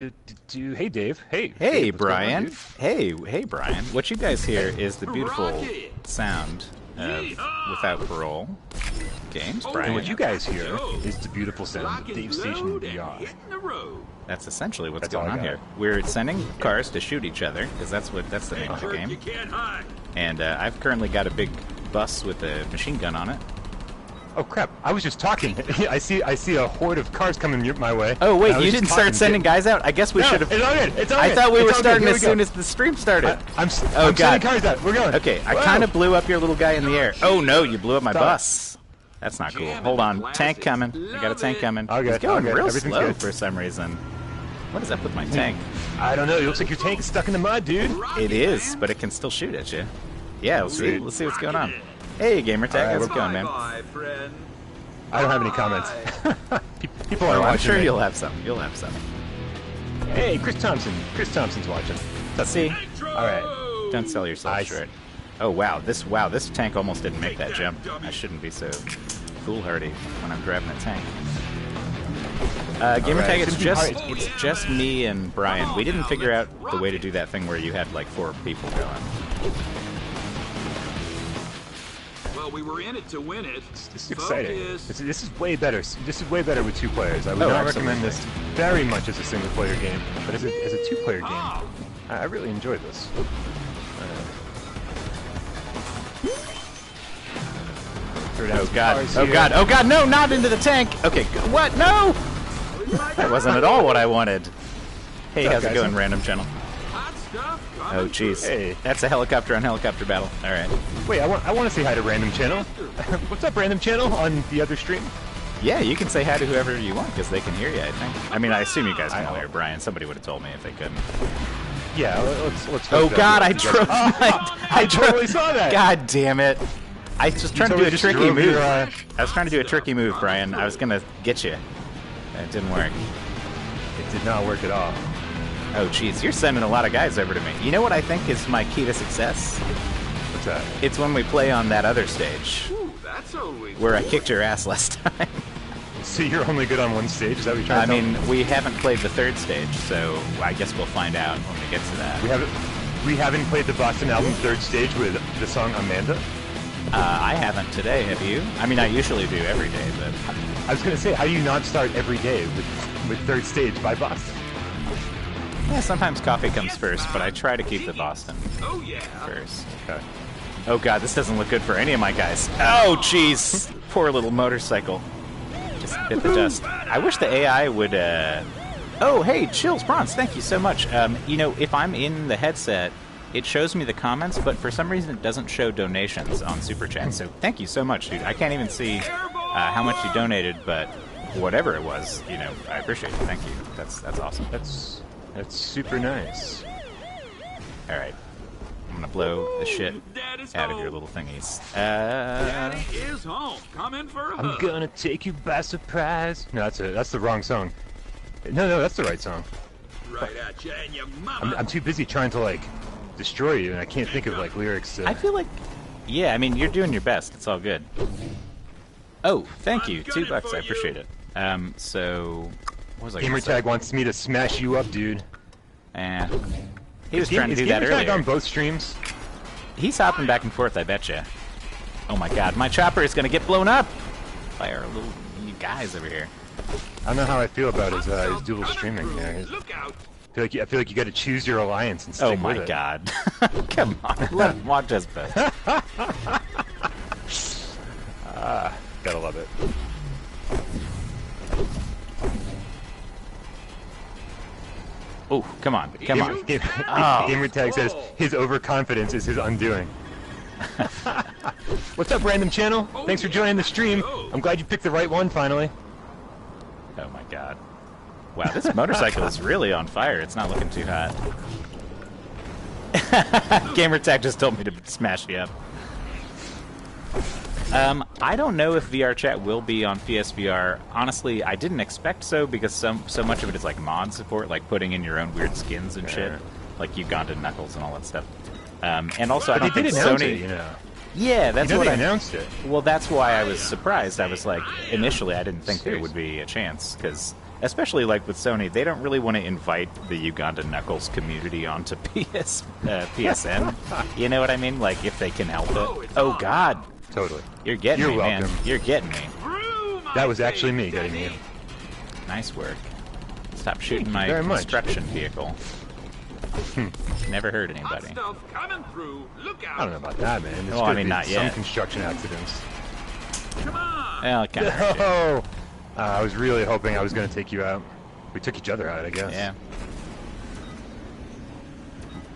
Hey, Dave. Hey. Hey, What's going on, Brian. dude? Hey, Brian. What you guys hear is the beautiful Rocket. sound of Without Parole games, And Brian. what you guys hear is the beautiful sound of Dave Station VR. That's essentially what's That's all going I on got. here. We're sending cars to shoot each other, because that's the name of the You game. can't hide. And I've currently got a big bus with a machine gun on it. Oh crap! I was just talking. I see a horde of cars coming my way. Oh, wait, I was you just didn't start talking. sending guys out? I guess we No, should have... It's all good. It's all I good. thought we It's were all good. starting Here as we go. soon as the stream started. I'm Oh, sending God. cars out. We're going. Okay, I Whoa. kind of blew up your little guy in the air. Oh, no, you blew up my Stop. bus. That's not cool. Jamming Hold on. the Tank classics. coming. I got a tank Love coming. Okay, It's going okay, real everything's slow good. for some reason. What is up with my tank? I don't know. It looks like your tank is stuck in the mud, dude. It is, but it can still shoot at you. Yeah, let's see. Sweet. Let's see what's going on. Hey, Gamertag, Alright, how's it going, man? Bye, friend. I don't have any comments. People are Oh, watching. I'm sure me. you'll have some. You'll have some. Hey, Chris Thompson. Chris Thompson's watching. What's up, See? All right. Don't sell yourself I short. Oh wow, this tank almost didn't make that jump. I shouldn't be so foolhardy when I'm driving a tank. Gamertag, Alright, it's shouldn't be hard. it's just me and Brian. We didn't figure out the way to do that thing where you had like 4 people going. Well, we were in it to win it. This is exciting. Focus. This is way better. This is way better with 2 players. I would Oh, not absolutely. recommend this very much as a single player game, but as a 2-player game, I really enjoyed this. Oh god! Oh god! Oh god! No, not into the tank. Okay, what? No! That wasn't at all what I wanted. Hey, What's up, how's it guys? going, random channel? Hot stuff Oh coming jeez, Hey. that's a helicopter on helicopter battle. All right. Wait, I want to say hi to Random Channel. What's up, Random Channel, on the other stream? Yeah, you can say hi to whoever you want because they can hear you. I think. I mean, I assume you guys can I all know. hear Brian. Somebody would have told me if they couldn't. Yeah, let's. Oh hope that god, I we get- drove. I totally saw that. God damn it! I was trying to do totally a just tricky drove move. your, I was trying to do a tricky move, Brian. I was gonna get you. It didn't work. It did not work at all. Oh jeez, you're sending a lot of guys over to me. You know what I think is my key to success? What's that? It's when we play on that other stage Ooh, that's always where I kicked your ass last time. So you're only good on one stage? Is that what you're trying I to tell me? mean, we haven't played the 3rd stage, so I guess we'll find out when we get to that. We haven't played the Boston album 3rd stage with the song Amanda. I haven't today, have you? I mean, I usually do every day, but... I was gonna say, how do you not start every day with 3rd stage by Boston? Yeah, sometimes coffee comes first, but I try to keep the Boston Oh yeah. first. Okay. Oh god, this doesn't look good for any of my guys. Oh jeez! Poor little motorcycle. Just bit the dust. I wish the AI would, Oh, hey, Chills Bronze, thank you so much. You know, if I'm in the headset, it shows me the comments, but for some reason it doesn't show donations on Super Chat. So thank you so much, dude. I can't even see how much you donated, but whatever it was, you know, I appreciate it. Thank you. That's awesome. That's super nice. All right, I'm gonna blow the shit Daddy's out of home. your little thingies. Daddy is home. Come in for a I'm hug. gonna take you by surprise. No, that's the wrong song. No, that's the right song. Right at you and your mama. I'm too busy trying to like destroy you, and I can't think of like lyrics. I feel like, yeah, I mean, you're doing your best. It's all good. Oh, thank you. $2, I appreciate it. So, what was I gonna say? Gamertag wants me to smash you up, dude. He was trying to Is do that Gamertag earlier. on both streams? He's hopping back and forth, I betcha. Oh my god, my chopper is gonna get blown up by our little guys over here. I don't know how I feel about his dual streaming. Yeah, Look out. I feel like you got to choose your alliance and stick Oh with my it. god. Come on, let him watch us both. Gotta love it. Oh, come on, come on. Gamertag says his overconfidence is his undoing. What's up, Random Channel? Thanks for joining the stream. I'm glad you picked the right one finally. Oh my god. Wow, this motorcycle is really on fire. It's not looking too hot. Gamertag just told me to smash you up. I don't know if VR chat will be on PSVR. Honestly, I didn't expect so because so much of it is like mod support, like putting in your own weird skins and shit, like Uganda Knuckles and all that stuff. And also, I But don't they did think announce Sony. it, you know. Yeah, that's You know what they I announced it. Well, that's why I was surprised. I was like, initially, I didn't think there would be a chance because especially like with Sony, they don't really want to invite the Ugandan Knuckles community onto PSN. You know what I mean? Like, if they can help it. Oh, God. Totally. You're getting me, welcome. man. You're getting me. That was actually me getting you. Nice work. Stop shooting my very much. construction vehicle. Never hurt Hot anybody. stuff coming through. Look out. I don't know about that, man. There's Well, I gotta mean, be not some yet. construction accidents. Come on. Well, kind of. Oh, I was really hoping I was going to take you out. We took each other out, I guess. Yeah.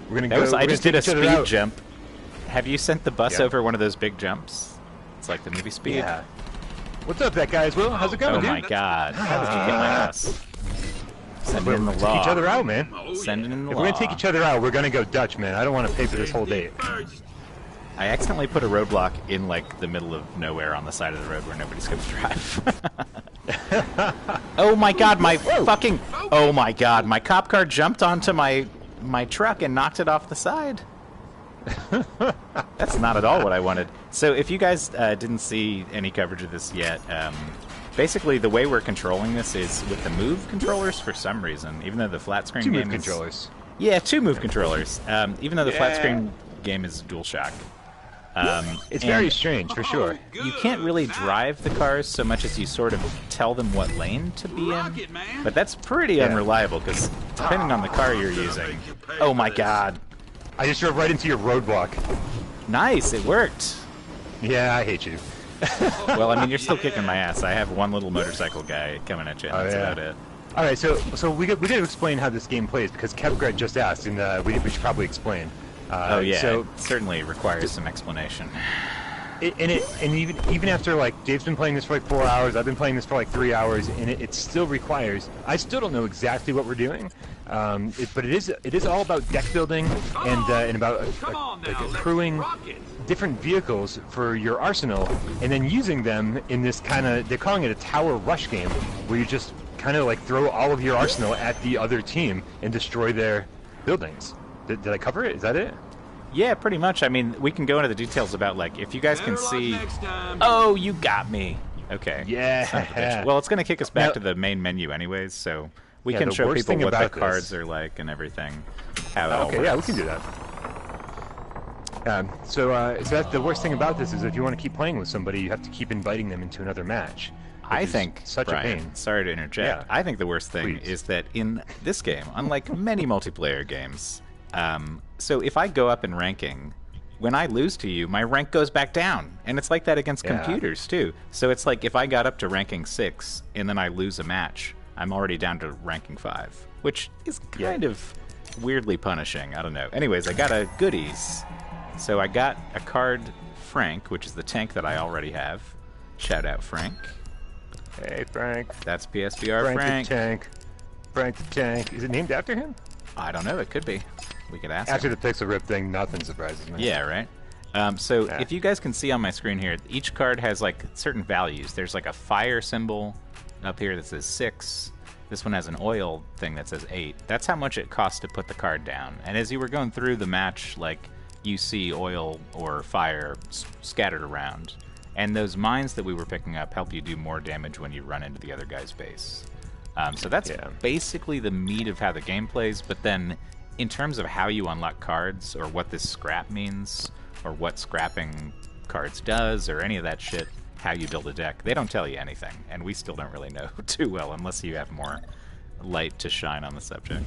We're gonna That go. was, we're I gonna just did take a each other speed out. jump. Have you sent the bus Yeah. over one of those big jumps? It's like the movie Speed. Yeah. What's up, that guys? Will, how's it going, Oh dude? my God! How did you get my ass? Sending in the Take law. each other out, man. Oh, Sending in the If law. we're gonna take each other out, we're gonna go Dutch, man. I don't want to pay for this whole date. First. I accidentally put a roadblock in like the middle of nowhere on the side of the road where nobody's gonna drive. Oh my God! My fucking! Oh my God! My cop car jumped onto my truck and knocked it off the side. That's not at all what I wanted. So if you guys didn't see any coverage of this yet, basically the way we're controlling this is with the move controllers for some reason. Even though the flat screen Two game move is controllers. yeah, 2 move controllers. Even though the flat Yeah. screen game is DualShock. It's and very strange, for sure. You can't really drive the cars so much as you sort of tell them what lane to be in. Rocket, man. But that's pretty unreliable because depending on the car you're using. Oh my God! I just drove right into your roadblock. Nice, it worked. Yeah, I hate you. Well, I mean, you're still kicking my ass. I have one little motorcycle guy coming at you. And that's yeah. about it. All right, so we got to explain how this game plays because Kevgret just asked, and we should probably explain. Oh yeah, So it certainly requires some explanation. and even after like Dave's been playing this for like 4 hours, I've been playing this for like 3 hours, and it still requires. I still don't know exactly what we're doing, but it is all about deck building and about Come on now. like let's accruing rock it. different vehicles for your arsenal, and then using them in this kind of, they're calling it a tower rush game, where you just kind of like throw all of your arsenal at the other team and destroy their buildings. Did I cover it? Is that it? Yeah, pretty much. I mean, we can go into the details about like if you guys can Better luck see. next time. Oh, you got me. Okay. Yeah. Son of a bitch. Well, it's going to kick us back Now- to the main menu anyways, so we Yeah, can the show worst people thing what the about this- cards are like and everything. How it all Okay, yeah, we works. can do that. So that's the worst thing about this is if you want to keep playing with somebody, you have to keep inviting them into another match. I which is think, such Brian, a pain. sorry to interject. Yeah. I think the worst thing Please. is that in this game, unlike many multiplayer games, so if I go up in ranking, when I lose to you, my rank goes back down, and it's like that against Yeah. computers too. So it's like if I got up to ranking 6 and then I lose a match, I'm already down to ranking 5, which is kind of weirdly punishing. I don't know. Anyways, I got a goodies. So I got a card Frank, which is the tank that I already have. Shout out Frank. Hey, Frank. That's PSVR Frank Frank. the Tank. Frank the Tank. Is it named after him? I don't know. It could be. We could ask After him. the Pixel Rip thing, nothing surprises me. Yeah, right? So Yeah. if you guys can see on my screen here, each card has like certain values. There's like a fire symbol up here that says 6. This one has an oil thing that says 8. That's how much it costs to put the card down. And as you were going through the match, like you see oil or fire scattered around. And those mines that we were picking up help you do more damage when you run into the other guy's base. So that's basically the meat of how the game plays. But then in terms of how you unlock cards or what this scrap means or what scrapping cards does or any of that shit, how you build a deck, they don't tell you anything. And we still don't really know too well unless you have more light to shine on the subject.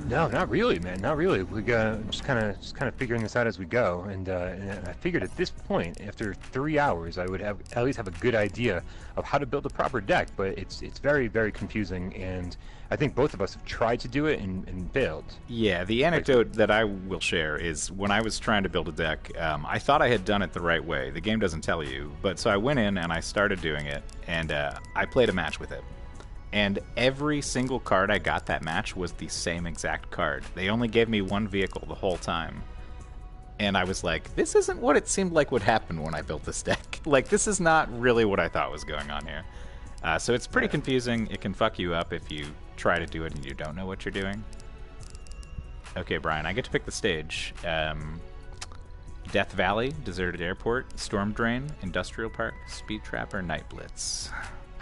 No, not really, man. Not really. We just kind of figuring this out as we go, and I figured at this point, after 3 hours, I would have at least have a good idea of how to build a proper deck. But it's very, very confusing, and I think both of us have tried to do it and failed. Yeah, the anecdote that I will share is when I was trying to build a deck, I thought I had done it the right way. The game doesn't tell you, but so I went in and I started doing it, and I played a match with it. And every single card I got that match was the same exact card. They only gave me one vehicle the whole time. And I was like, this isn't what it seemed like would happen when I built this deck. Like, this is not really what I thought was going on here. So it's pretty confusing. It can fuck you up if you try to do it and you don't know what you're doing. Okay, Brian, I get to pick the stage. Death Valley, Deserted Airport, Storm Drain, Industrial Park, Speed Trapper, Night Blitz.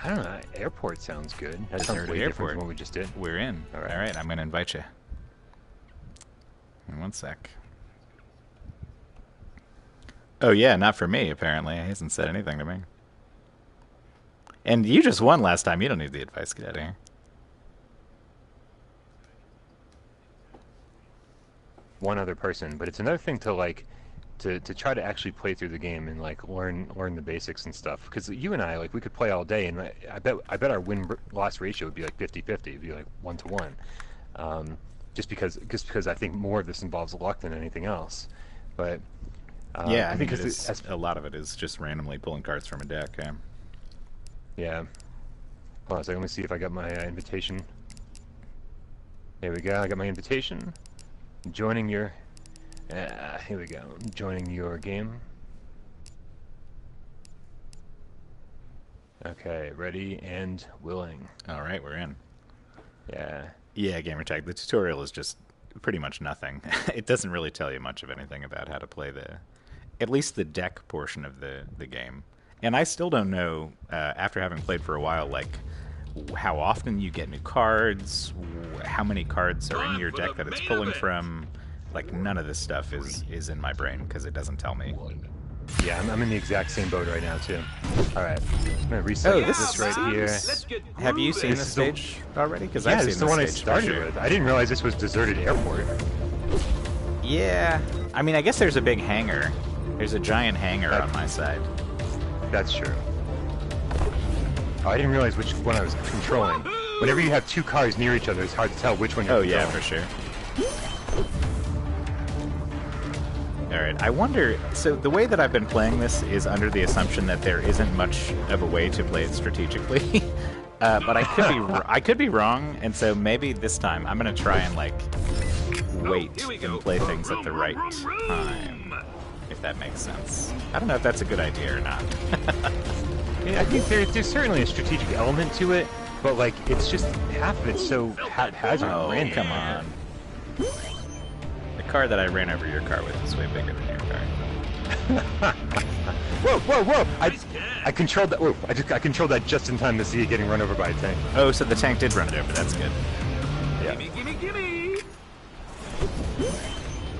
I don't know. Airport sounds good. That sounds heard way different airport. from what we just did. We're in. All right. All right, I'm going to invite you. In 1 sec. Oh, yeah, not for me, apparently. He hasn't said anything to me. And you just won last time. You don't need the advice. Get out of here. One other person, but it's another thing to like to try to actually play through the game and like learn the basics and stuff. Because you and I, like, we could play all day, and I bet our win-loss ratio would be like 50-50. It'd be like 1 to 1. Just because I think more of this involves luck than anything else. But Yeah, I I think think a lot of it is just randomly pulling cards from a deck. yeah. Hold on a second. Let me see if I got my invitation. There we go. I got my invitation. Joining your... here we go. Joining your game. Okay, ready and willing. All right, we're in. Yeah. Yeah, gamertag. The tutorial is just pretty much nothing. It doesn't really tell you much of anything about how to play at least the deck portion of the game. And I still don't know, after having played for a while, like, how often you get new cards, how many cards are in your deck that it's pulling from. Like, none of this stuff is in my brain because it doesn't tell me. Yeah, I'm in the exact same boat right now, too. Alright, I'm going to reset this right here. Have you seen this stage already? Because I've Yeah, seen this is the one I stage for started sure. with. I didn't realize this was deserted airport. Yeah. I mean, I guess there's a big hangar. There's a giant hangar on my side. That's true. Oh, I didn't realize which one I was controlling. Whenever you have two cars near each other, it's hard to tell which one you're Oh, yeah, controlling. for sure. Alright, I wonder... So, the way that I've been playing this is under the assumption that there isn't much of a way to play it strategically. But I could be wrong, and so maybe this time I'm going to try and, like, wait and play things at the right time. If that makes sense. I don't know if that's a good idea or not. Yeah, I think there's certainly a strategic element to it, but, like, it's just half of it's so haphazard and Oh, random. come on. The car that I ran over your car with is way bigger than your car. Whoa! I controlled that. Whoa! I controlled that just in time to see it getting run over by a tank. Oh, so the tank did run it over. That's good. Yeah. Gimme!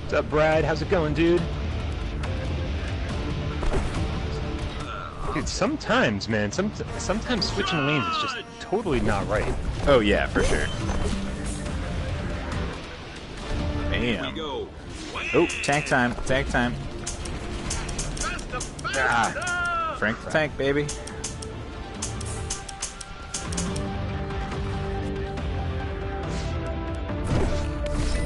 What's up, Brad? How's it going, dude? Dude, sometimes, man, sometimes switching lanes is just totally not right. Oh, yeah, for sure. Bam. Oh, tank time. Tank time. Ah, Frank the tank, baby.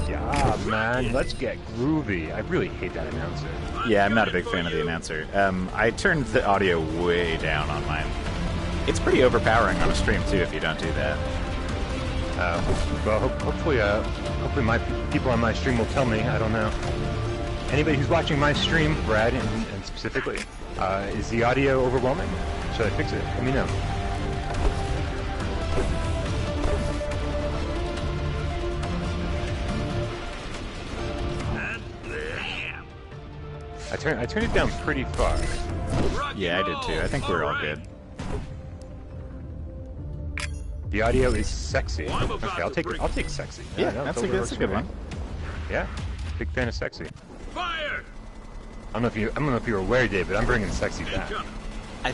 Yeah, man, let's get groovy. I really hate that announcer. Yeah, I'm not a big fan of the announcer. I turned the audio way down on mine. It's pretty overpowering on a stream, too, if you don't do that. Well, hopefully my people on my stream will tell me. I don't know. Anybody who's watching my stream, Brad, and specifically, is the audio overwhelming? Should I fix it? Let me know. I turned it down pretty far. Yeah, I did, too. I think we're all good. The audio is sexy. Okay, I'll take sexy. Yeah, no, that's totally a works good for me. one. Yeah, big fan of sexy. Fire! I don't know if you're aware, David. I'm bringing sexy back.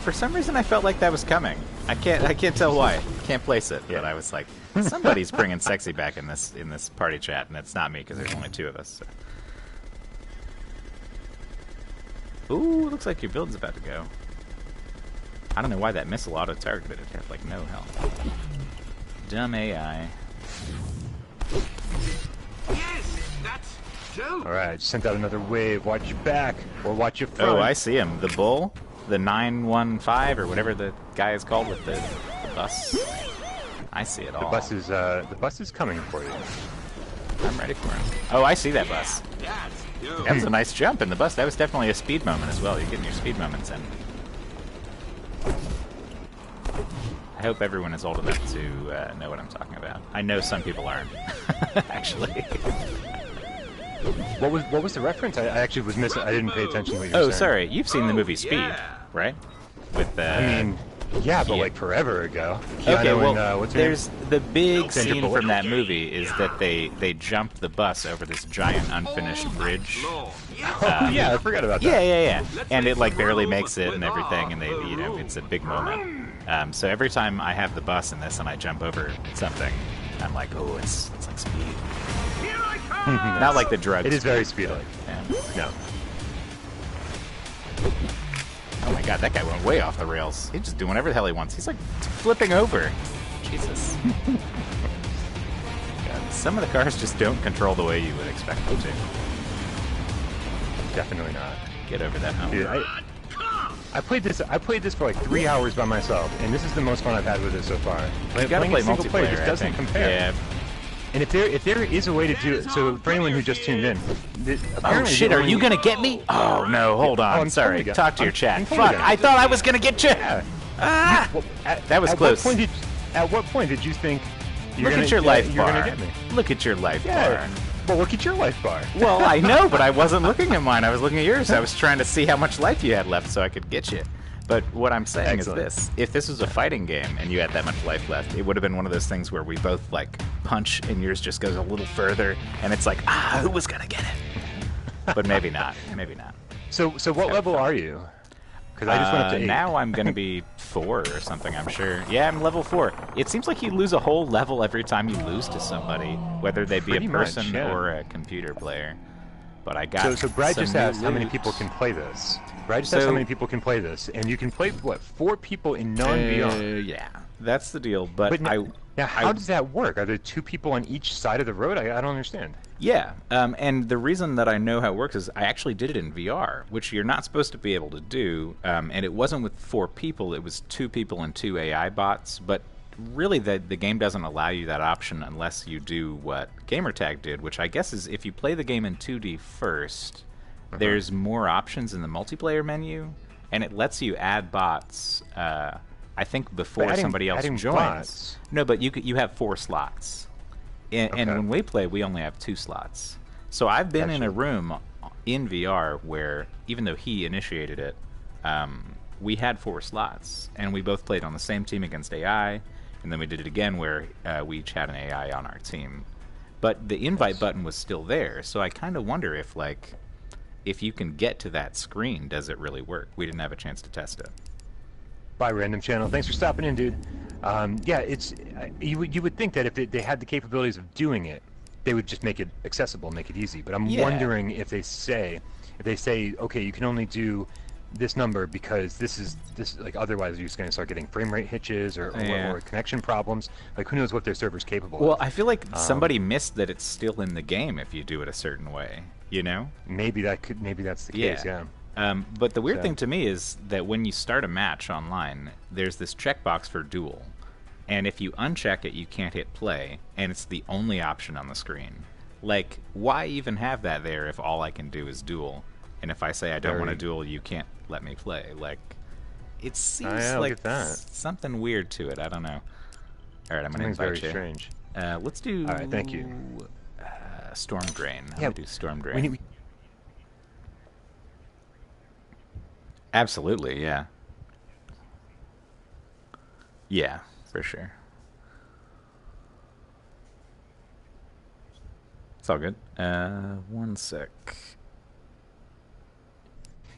For some reason, I felt like that was coming. I can't tell why. Can't place it. Yeah. But I was like, somebody's bringing sexy back in this party chat, and it's not me because there's only two of us. So. Ooh, looks like your build's about to go. I don't know why that missile auto-targeted it. It had like no health. Dumb AI. Yes, that's dope. All right, sent out another wave. Watch your back or watch your front. Oh, I see him. The bull, the 915 or whatever the guy is called with the bus. I see it all. The bus is coming for you. I'm ready for him. Oh, I see that bus. That's dope. That was a nice jump in the bus. That was definitely a speed moment as well. You're getting your speed moments in. I hope everyone is old enough to know what I'm talking about. I know some people aren't, actually. What was the reference? I actually was missing. I didn't pay attention to what you were Oh, saying. sorry. You've seen the movie Speed, yeah. right? With I mean, Yeah, but Yeah. like forever ago. Okay, Keanu well, and, what's her there's the big Sandra scene Bullock. from that movie is that they jumped the bus over this giant unfinished bridge. Law. Yes. name? Yeah, I forgot about Yeah, that. yeah. And it like barely makes it and everything, and they, you know, it's a big moment. So every time I have the bus in this and I jump over something, I'm like, oh, it's like speed. Here I come. Not like the drugs. It is very speedy. Yeah. No. Oh my god, that guy went way off the rails. He's just doing whatever the hell he wants. He's like flipping over. Jesus. God, some of the cars just don't control the way you would expect them to. Definitely not. Get over that hump. Dude, I played this for like 3 hours by myself, and this is the most fun I've had with it so far. You gotta play single player multiplayer, just I doesn't think. compare. Yeah. And if there is a way to do it, so for anyone who just tuned in, Oh apparently shit, the are only- you gonna get me? Oh no, hold on. Oh, I'm sorry. totally Talk to your I'm chat. totally Fuck, gonna- I thought I was gonna get you! Yeah. Ah! Well, That was close. At what point did you think you're Look gonna, at your life you're bar. gonna get me? Look at your life Yeah. bar. Well, look at your life bar. Well, I know, but I wasn't looking at mine. I was looking at yours. I was trying to see how much life you had left so I could get you. But what I'm saying Excellent. is this. If this was a fighting game and you had that much life left, it would have been one of those things where we both, like, punch and yours just goes a little further, and it's like, who was going to get it? But maybe not. Maybe not. So what level are you? Because I just went up to 8. Now I'm going to be 4 or something, I'm sure. Yeah, I'm level 4. It seems like you lose a whole level every time you lose to somebody, whether they be Pretty a much, person yeah. or a computer player. But I got So Brad some just new asked how many loot. people can play this. Brad just asked how many people can play this, and you can play what 4 people in non-VR. Yeah, that's the deal. But But now, how I- does that work? Are there 2 people on each side of the road? I don't understand. Yeah, and the reason that I know how it works is I actually did it in VR, which you're not supposed to be able to do. And it wasn't with 4 people; it was 2 people and 2 AI bots. But really, the game doesn't allow you that option unless you do what Gamertag did, which I guess is if you play the game in 2D first, there's more options in the multiplayer menu, and it lets you add bots. I think before But somebody else adding joins. bots- No, but you have 4 slots. And Okay. when we play, we only have 2 slots. So I've been in Gotcha. a room in VR where, even though he initiated it, we had 4 slots, and we both played on the same team against AI, and then we did it again where we each had an AI on our team. But the invite button was still there, so I kind of wonder if you can get to that screen, does it really work? We didn't have a chance to test it. Bye, Random Channel. Thanks for stopping in, dude. Yeah, it's you would think that if they had the capabilities of doing it, they would just make it accessible, make it easy. But I'm Yeah. wondering if they say, okay, you can only do this number because this like otherwise you're just going to start getting frame rate hitches or connection problems. Like who knows what their server's capable Well, of. I feel like somebody missed that it's still in the game if you do it a certain way, you know? Maybe that's the case. Yeah. But the weird So- thing to me is that when you start a match online, there's this checkbox for duel. And if you uncheck it, you can't hit play, and it's the only option on the screen. Like, why even have that there if all I can do is duel? And if I say I don't want to duel, you can't let me play. Like, it seems yeah, look like at that. something weird to it. I don't know. All right, I'm going to Something's very invite you. strange. Let's do... All right, thank you. Storm Drain. How Yeah, do we do Storm Drain? We need, Absolutely, yeah. Yeah, for sure. It's all good. 1 sec.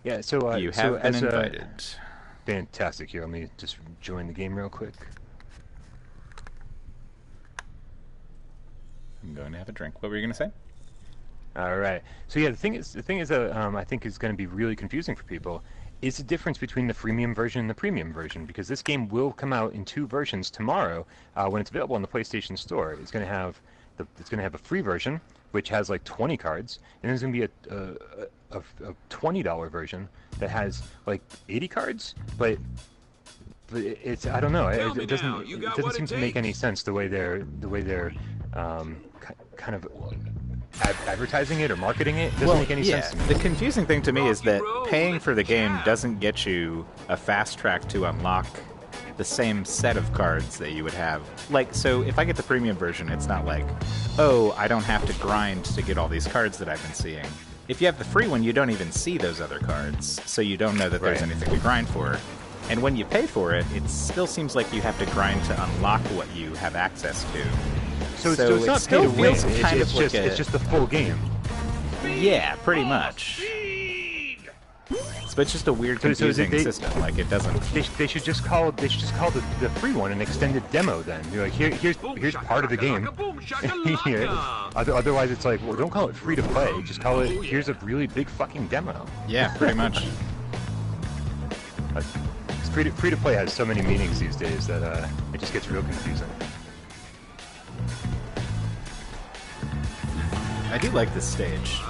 yeah. So You so have been as, invited. Fantastic. Here, let me just join the game real quick. I'm going to have a drink. What were you going to say? All right. So yeah, the thing is that I think is going to be really confusing for people is the difference between the freemium version and the premium version, because this game will come out in 2 versions tomorrow when it's available on the PlayStation Store. It's going to have a free version which has like 20 cards, and there's going to be a $20 version that has like 80 cards, but it's I don't know. It doesn't seem to make any sense the way they're kind of advertising it or marketing it. It doesn't make any sense to me. The confusing thing to me is that paying for the game doesn't get you a fast track to unlock the same set of cards that you would have. Like, so if I get the premium version, it's not like, oh, I don't have to grind to get all these cards that I've been seeing. If you have the free one, you don't even see those other cards, so you don't know that there's Right. anything to grind for. And when you pay for it, it still seems like you have to grind to unlock what you have access to. So it's not pay to win. It's just the full game. Yeah, pretty much. But it's just a weird, confusing system. Like it doesn't. They should just call the free one an extended demo. Then you're like, here's part of the game. Otherwise, it's like, well, don't call it free to play. Just call it, here's a really big fucking demo. Yeah, pretty much. Free to play has so many meanings these days that it just gets real confusing. I do like this stage.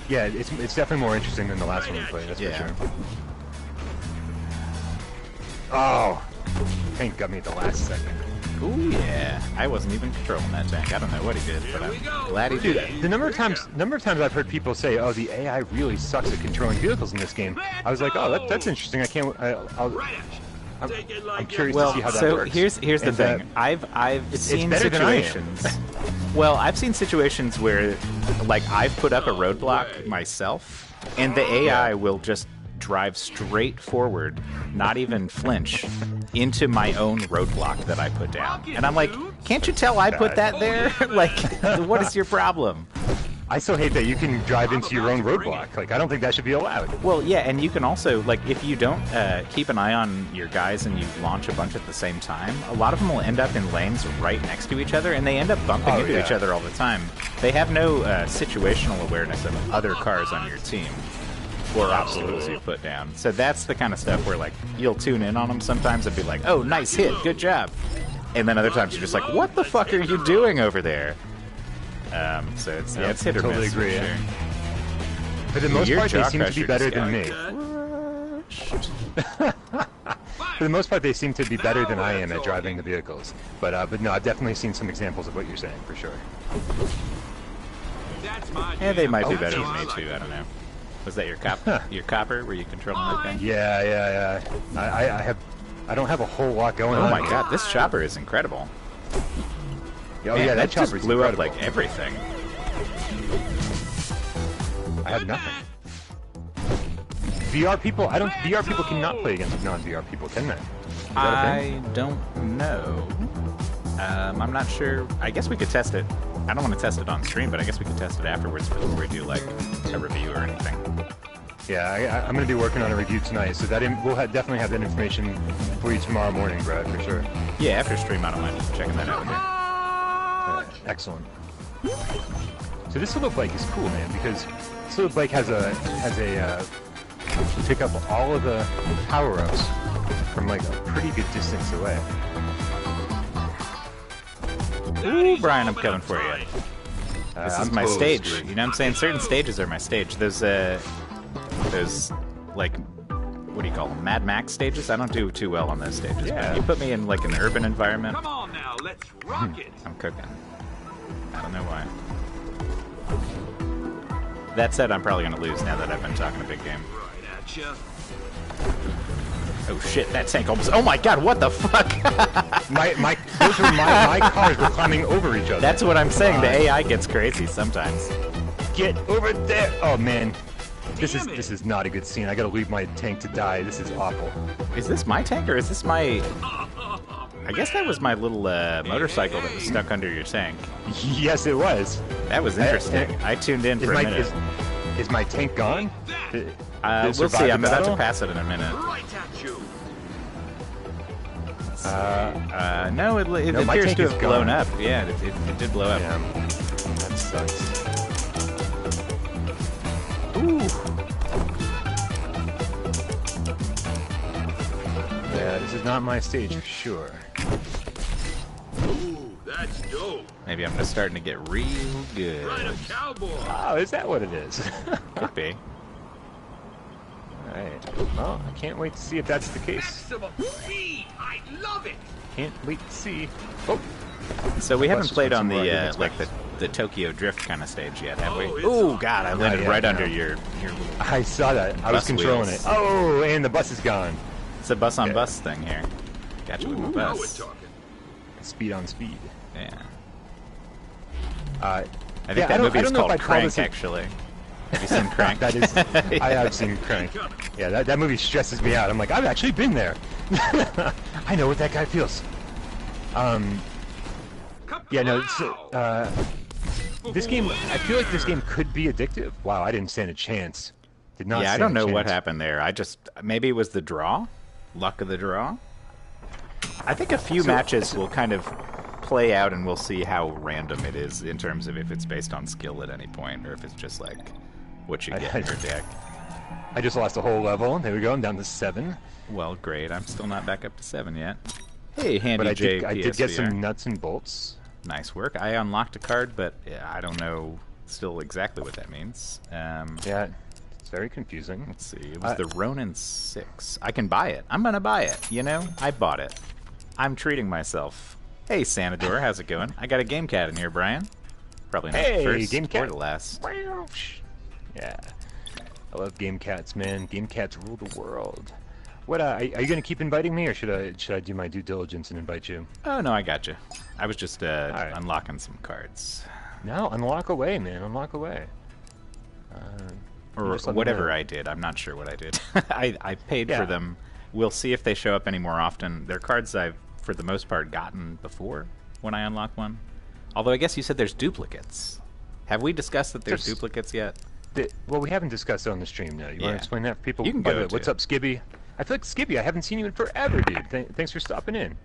Yeah, it's definitely more interesting than the last one we played, that's for sure. Oh! Tank got me at the last second. Ooh, yeah. I wasn't even controlling that tank. I don't know what he did, but I'm glad he did it. The number of times I've heard people say, "Oh, the AI really sucks at controlling vehicles in this game," I was like, "Oh, that's interesting. I can't. I'm curious to see how that works." Here's the thing. I've seen situations. Well, I've seen situations where, like, I've put up a roadblock myself, and the AI will just drive straight forward, not even flinch, into my own roadblock that I put down. And I'm like, can't you tell I put that there? Like, what is your problem? I still hate that you can drive into your own roadblock. Like, I don't think that should be allowed. Well, yeah, and you can also, like, if you don't keep an eye on your guys and you launch a bunch at the same time, a lot of them will end up in lanes right next to each other, and they end up bumping into each other all the time. They have no situational awareness of other cars on your team or obstacles you put down. So that's the kind of stuff where, like, you'll tune in on them sometimes and be like, oh, nice hit, good job. And then other times you're just like, what the fuck are you doing over there? So it's hit or totally miss. Agree, for sure. For the most part, they seem to be better than me. For the most part, they seem to be better than I am at driving the vehicles. But no, I've definitely seen some examples of what you're saying, for sure. Yeah, they might be better than me too. I don't know. Was that your copper? Were you controlling that thing? Yeah. I don't have a whole lot going on. Oh my god, this chopper is incredible. Oh man, yeah, that just blew incredible. up like everything. I have nothing. VR people cannot play against non-VR people, can they? I don't know. I'm not sure. I guess we could test it. I don't want to test it on stream, but I guess we could test it afterwards before we do like a review or anything. Yeah, I'm going to be working on a review tonight, so that we'll definitely have that information for you tomorrow morning, Brad, for sure. Yeah, after stream, I don't mind checking that out with you. Excellent. So this little bike is cool, man, because this little bike has a you pick up all of the power-ups from like a pretty good distance away. Ooh, Brian, I'm coming for you. This is my stage. You know what I'm saying? Certain stages are my stage. Those like, what do you call them? Mad Max stages? I don't do too well on those stages. Yeah. But you put me in like an urban environment. Come on now, let's rock it. I'm cooking. I don't know why. That said, I'm probably going to lose now that I've been talking a big game. Right at ya. Oh shit, that tank almost... Oh my god, what the fuck? Those were my cars were climbing over each other. That's what I'm saying, the AI gets crazy sometimes. Get over there! Oh man. This is not a good scene. I gotta leave my tank to die. This is awful. Is this my tank or is this my... I guess that was my little motorcycle that was stuck under your tank. Yes, it was. That was interesting. I tuned in for a minute. Is my tank gone? We'll see. I'm about to pass it in a minute. Right at you. No, it appears to have blown up. Yeah, it did blow up. Yeah. That sucks. Ooh. Yeah, this is not my stage for sure. Ooh, that's dope. Maybe I'm just starting to get real good. Right a cowboy. Oh, is that what it is? Could be. Alright. Well, I can't wait to see if that's the case. Maximum speed. I love it. Can't wait to see. Oh. So we haven't played on somewhere I the didn't like expect. the Tokyo Drift kind of stage yet, have we? Oh, it's Oh on. god, I landed right under your I saw that. I was Bus controlling wheels. it. Oh, and the bus is gone. It's a bus on bus thing here. Gotcha with my Now we're bus. talking. Speed on speed. Yeah. I I think that movie is called Crank, actually. Have you seen Crank? That is, I have seen Crank. Yeah, that movie stresses me out. I'm like, I've actually been there. I know what that guy feels. Yeah, no, this game, I feel like this game could be addictive. Wow, I didn't stand a chance. Did not. Yeah, I stand don't a know what chance. happened there. Maybe it was the draw, luck of the draw. I think a few matches will kind of play out, and we'll see how random it is in terms of if it's based on skill at any point, or if it's just like what you get in your deck. I just lost a whole level. There we go. I'm down to 7. Well, great. I'm still not back up to 7 yet. Hey, handy But I J did get PSVR. some nuts and bolts. Nice work. I unlocked a card, but I don't know still exactly what that means. Yeah, it's very confusing. Let's see. It was the Ronin 6. I can buy it. I'm going to buy it. You know? I bought it. I'm treating myself. Hey, Sanador. How's it going? I got a game cat in here, Brian. Probably not the first game cat. or the last. Yeah. I love game cats, man. Game cats rule the world. What, are you going to keep inviting me, or should I do my due diligence and invite you? Oh, no, I got you. I was just unlocking some cards. No, unlock away, man. Unlock away. Or whatever I did. I'm not sure what I did. I paid for them. We'll see if they show up any more often. They're cards I've, for the most part, gotten before when I unlock one. Although I guess you said there's duplicates. Have we discussed that there's duplicates yet? Well, we haven't discussed it on the stream now. You want to explain that for people? You can By the go way, what's up, Skibby? I feel like Skibby, I haven't seen you in forever, dude. Thanks for stopping in.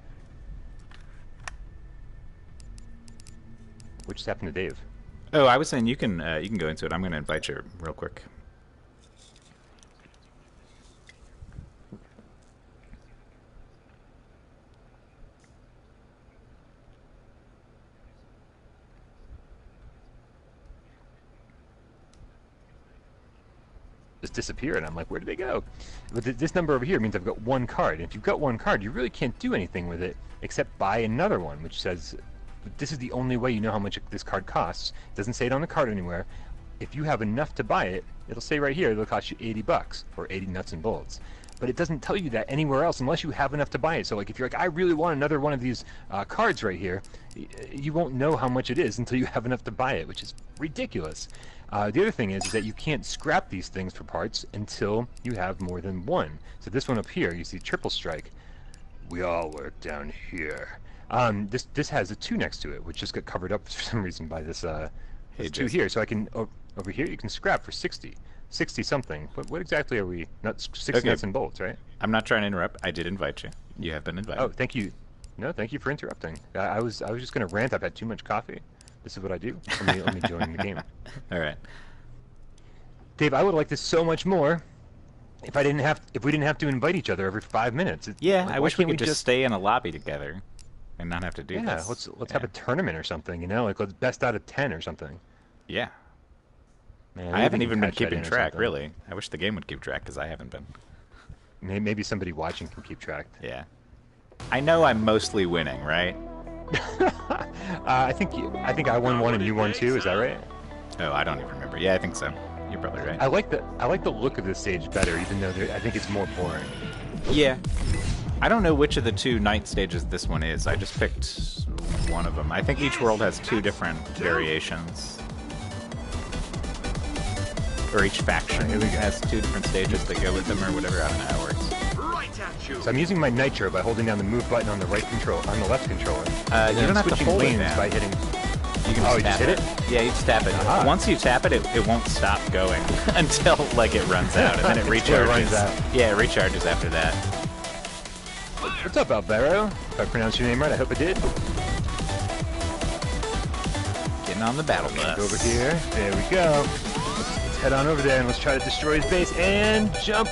What just happened to Dave? Oh, I was saying you can go into it. I'm going to invite you real quick. Just disappear, and I'm like, where did they go? But this number over here means I've got 1 card. And if you've got 1 card, you really can't do anything with it except buy another one, which says this is the only way you know how much this card costs. It doesn't say it on the card anywhere. If you have enough to buy it, it'll say right here it'll cost you $80 or 80 nuts and bolts. But it doesn't tell you that anywhere else unless you have enough to buy it. So like if you're like, I really want another one of these cards right here, you won't know how much it is until you have enough to buy it, which is ridiculous. The other thing is that you can't scrap these things for parts until you have more than 1. So this one up here, you see triple strike. We all work down here. This has a 2 next to it, which just got covered up for some reason by this, this 2 here. So I can over here you can scrap for 60 something. What exactly are we? Not 60 nuts and bolts, right? I'm not trying to interrupt. I did invite you. You have been invited. Oh, thank you. No, thank you for interrupting. I was just gonna rant. I've had too much coffee. This is what I do. Let me join the game. All right. Dave, I would like this so much more if we didn't have to invite each other every 5 minutes. Yeah, like, I wish we could just stay in a lobby together and not have to do this. Yeah, let's have a tournament or something, you know, like let's best out of 10 or something. Yeah. Man, I haven't even been patch that keeping in or track, something. really. I wish the game would keep track, because I haven't been. Maybe somebody watching can keep track. Yeah. I know I'm mostly winning, right? I think I won 1 and you won 2. Is that right? Oh, I don't even remember. Yeah, I think so. You're probably right. I like the look of this stage better, even though I think it's more boring. Yeah. I don't know which of the 2 night stages this one is. I just picked one of them. I think each world has 2 different variations. Or each faction has 2 different stages that go with them, or whatever. I don't know how it works. Right at you. So I'm using my nitro by holding down the move button on the left controller. You don't have to hold it down. by hitting. You can Oh, just you tap just hit it? it? Yeah, you just tap it. Ah. Once you tap it, it won't stop going until like it runs out, and then it Until it recharges. runs out. Yeah, it recharges after that. What's up, Alvaro? If I pronounced your name right, I hope I did. Getting on the battle bus. Go over here. There we go. Let's head on over there and let's try to destroy his base and jump.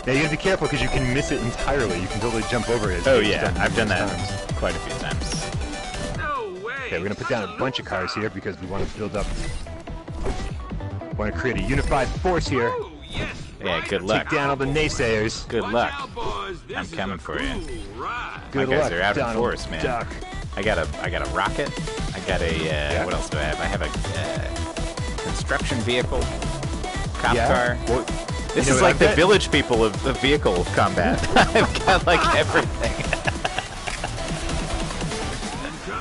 Now you gotta be careful because you can miss it entirely. You can totally jump over it. Oh yeah, I've done that quite a few times. No way. Okay, we're gonna put down a bunch of cars here because we want to build up. Want to create a unified force here. Oh, yes, Yeah, right. good luck. Take down all the naysayers. Good Watch luck. out, boys. This I'm is coming a for you. cool ride. Good My guys luck, are out in Donald force, man. Duck. I got a rocket. I got a what else do I have? I have a construction vehicle, cop car. Well, This you know is what like I've the got? village people of vehicle combat. I've got like everything.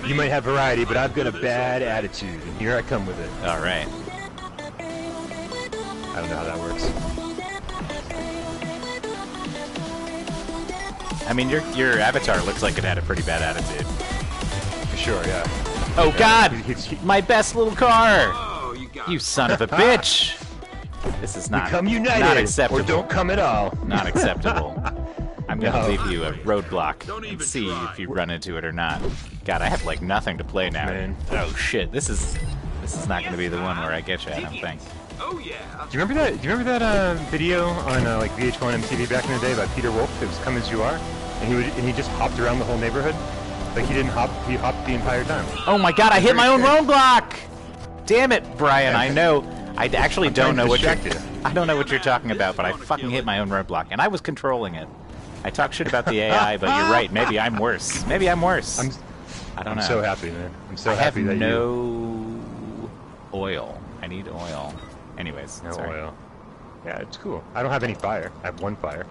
you might have variety, but I've got a bad attitude, and here I come with it. All right. I don't know how that works. I mean, your avatar looks like it had a pretty bad attitude. For sure, yeah. Oh God! He- My best little car! Oh, you got You son of a bitch! This is not Become united, not acceptable. or don't come at all. Not acceptable. I'm gonna No. leave you a roadblock Don't and even see try. if you run into it or not. God, I have like nothing to play now. Man. Oh shit! This is not gonna be the one where I get you. I don't think. Oh, yeah. Do you remember that? Do you remember that video on like VH1 MTV back in the day by Peter Wolf? It was "Come as You Are," and he just hopped around the whole neighborhood. Like he didn't hop, he hopped the entire time. Oh my God! I hit my own Very roadblock. Damn it, Brian! I know. I actually don't know what you're. distract you. I don't know what you're talking about, but I fucking hit my own roadblock, and I was controlling it. I talk shit about the AI, but you're right. Maybe I'm worse. Maybe I'm worse. I don't know. I'm so happy, man. I'm so I have happy that no oil. I need oil. Anyways, no sorry. oil. Yeah, it's cool. I don't have any fire. I have 1 fire.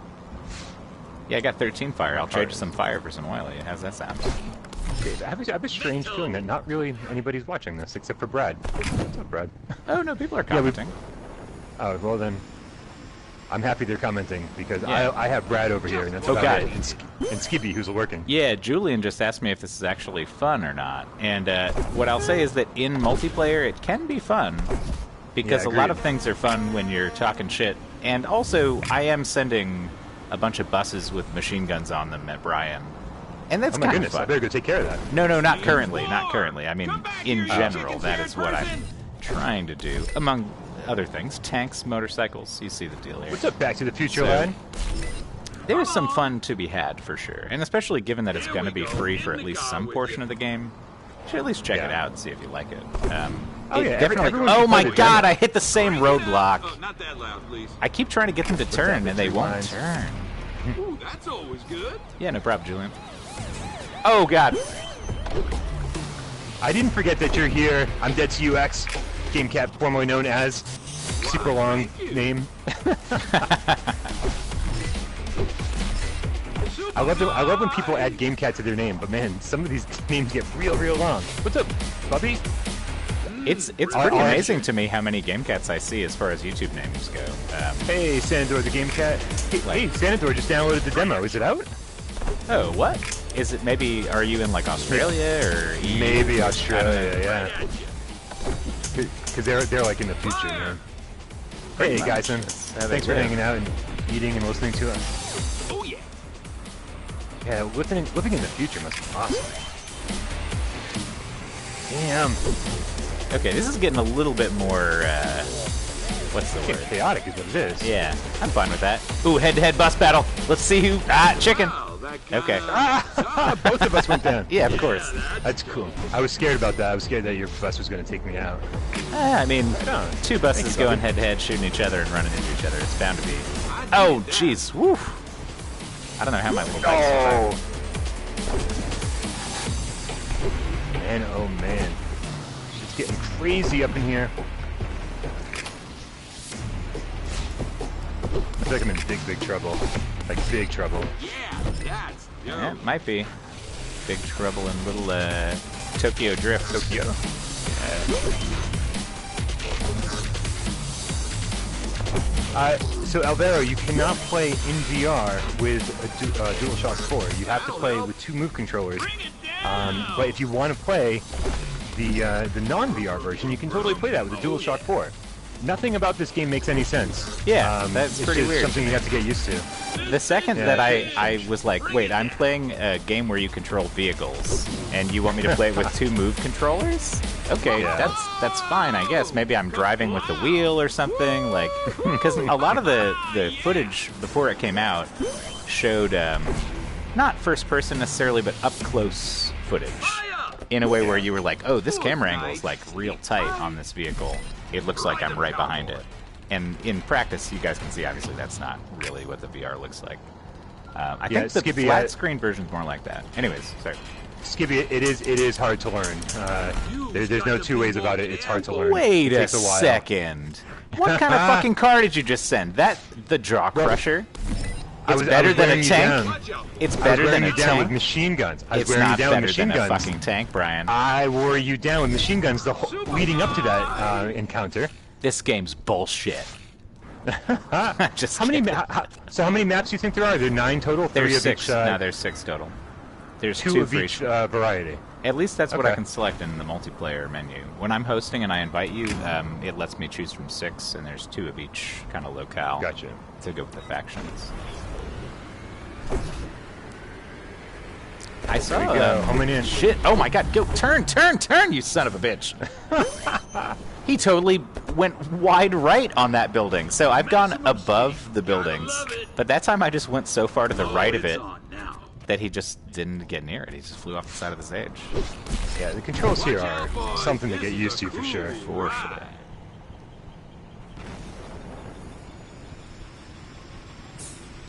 Yeah, I got 13 fire. I'll trade you some fire for some oil. How's that sound? Okay, I have a strange feeling that not really anybody's watching this except for Brad. What's up, Brad? Oh no, people are Yeah, we- commenting. Oh, well then, I'm happy they're commenting because Yeah. I have Brad over here, and that's Oh, about God. it. And Skippy, who's working. Yeah, Julian just asked me if this is actually fun or not. And what I'll say is that in multiplayer, it can be fun. Because Yeah, a lot agreed. of things are fun when you're talking shit. And also, I am sending a bunch of buses with machine guns on them at Brian. And that's Oh my kind of goodness, I fun. better go take care of that. No, not currently. Not currently. I mean, in general, that is what I'm trying to do. Among other things, tanks, motorcycles. You see the deal here. What's up, Back to the Future, So- lad? There is some fun to be had, for sure. And especially given that it's going to be free for at least some portion of the game. You should at least check it Yeah. out and see if you like it. Oh, It yeah, definitely- everyone oh should my play the God, demo. I hit the same roadblock. Oh, not that loud, please. I keep trying to get them to turn, that, and they Mr. won't Lines? turn. Ooh, that's always good. Yeah, no problem, Julian. Oh, God. I didn't forget that you're here. I'm Dead to UX, GameCat, formerly known as. Super long name. I love when people add GameCat to their name, but man, some of these names get real long. What's up, Bubby? It's pretty I'll amazing to me how many game cats I see as far as YouTube names go. Hey, Sanador the GameCat. Hey, Sanador just downloaded the demo. Is it out? Oh, what? Is it maybe, are you in like Australia or EU? Maybe I Australia, don't know. yeah. Because they're like in the future, man. Pretty Hey, much. Geisen. That's how they Thanks for live. hanging out and eating and listening to us. Oh, yeah. Yeah, living in the future must be awesome. Damn. Okay, this is getting a little bit more, what's the Getting word? chaotic is what it is. Yeah, I'm fine with that. Ooh, head-to-head bus battle. Let's see who, chicken. Oh, that guy. Okay. Both of us went down. Yeah, of course. That's cool. I was scared about that. I was scared that your bus was going to take me out. I mean, on. two buses Thank you, going Bobby. head-to-head, shooting each other and running into each other. It's bound to be. Oh, jeez. Woo. I don't know how my little bike survived. Man, oh man. It's getting crazy up in here. I feel like I'm in big trouble. Like big trouble. Yeah, that's dope. Yeah, it might be. Big trouble in little Tokyo Drift. Tokyo. So Alvaro, you cannot play in VR with a DualShock 4. You have to play with 2 Move controllers. Bring it down. But if you want to play the non-VR version, you can totally play that with a DualShock 4. Nothing about this game makes any sense. Yeah, that's it's pretty just weird. something you have to get used to. The second Yeah. that I was like, wait, I'm playing a game where you control vehicles, and you want me to play it with 2 Move controllers? Okay, Yeah. that's fine, I guess. Maybe I'm driving with the wheel or something, like, because a lot of the footage before it came out showed not first person necessarily, but up close footage in a way where you were like, oh, this camera angle is like real tight on this vehicle. It looks like I'm right behind it. And in practice, you guys can see, obviously, that's not really what the VR looks like. I Yeah, think the Skippy, flat screen version's more like that. Anyways, sorry. Skippy, it is hard to learn. There's no 2 ways about it. It's hard to learn. Wait it a takes a while. second. What kind of fucking car did you just send? That the Jaw Crusher? I It's was better than wearing a you tank. down. It's I was better wearing than a you down with tank. machine guns. I was It's wearing not you down with better machine than a guns. fucking tank, Brian. I wore you down with machine guns leading up to that encounter. This game's bullshit. Just how many? kidding. So how many maps do you think there are? Are there 9 total? There's 3 6. of each. No, there's 6 total. There's 2 2 of for each variety. At least that's what I Okay. can select in the multiplayer menu. When I'm hosting and I invite you, it lets me choose from 6, and there's 2 of each kind of locale Gotcha. to go with the factions. I saw. There we go. Homing in. Shit! Oh my God! Go turn, you son of a bitch! He totally went wide right on that building. So I've gone above the buildings, but that time I just went so far to the right of it that he just didn't get near it. He just flew off the side of the stage. Yeah, the controls here are something to get used to for sure. For sure.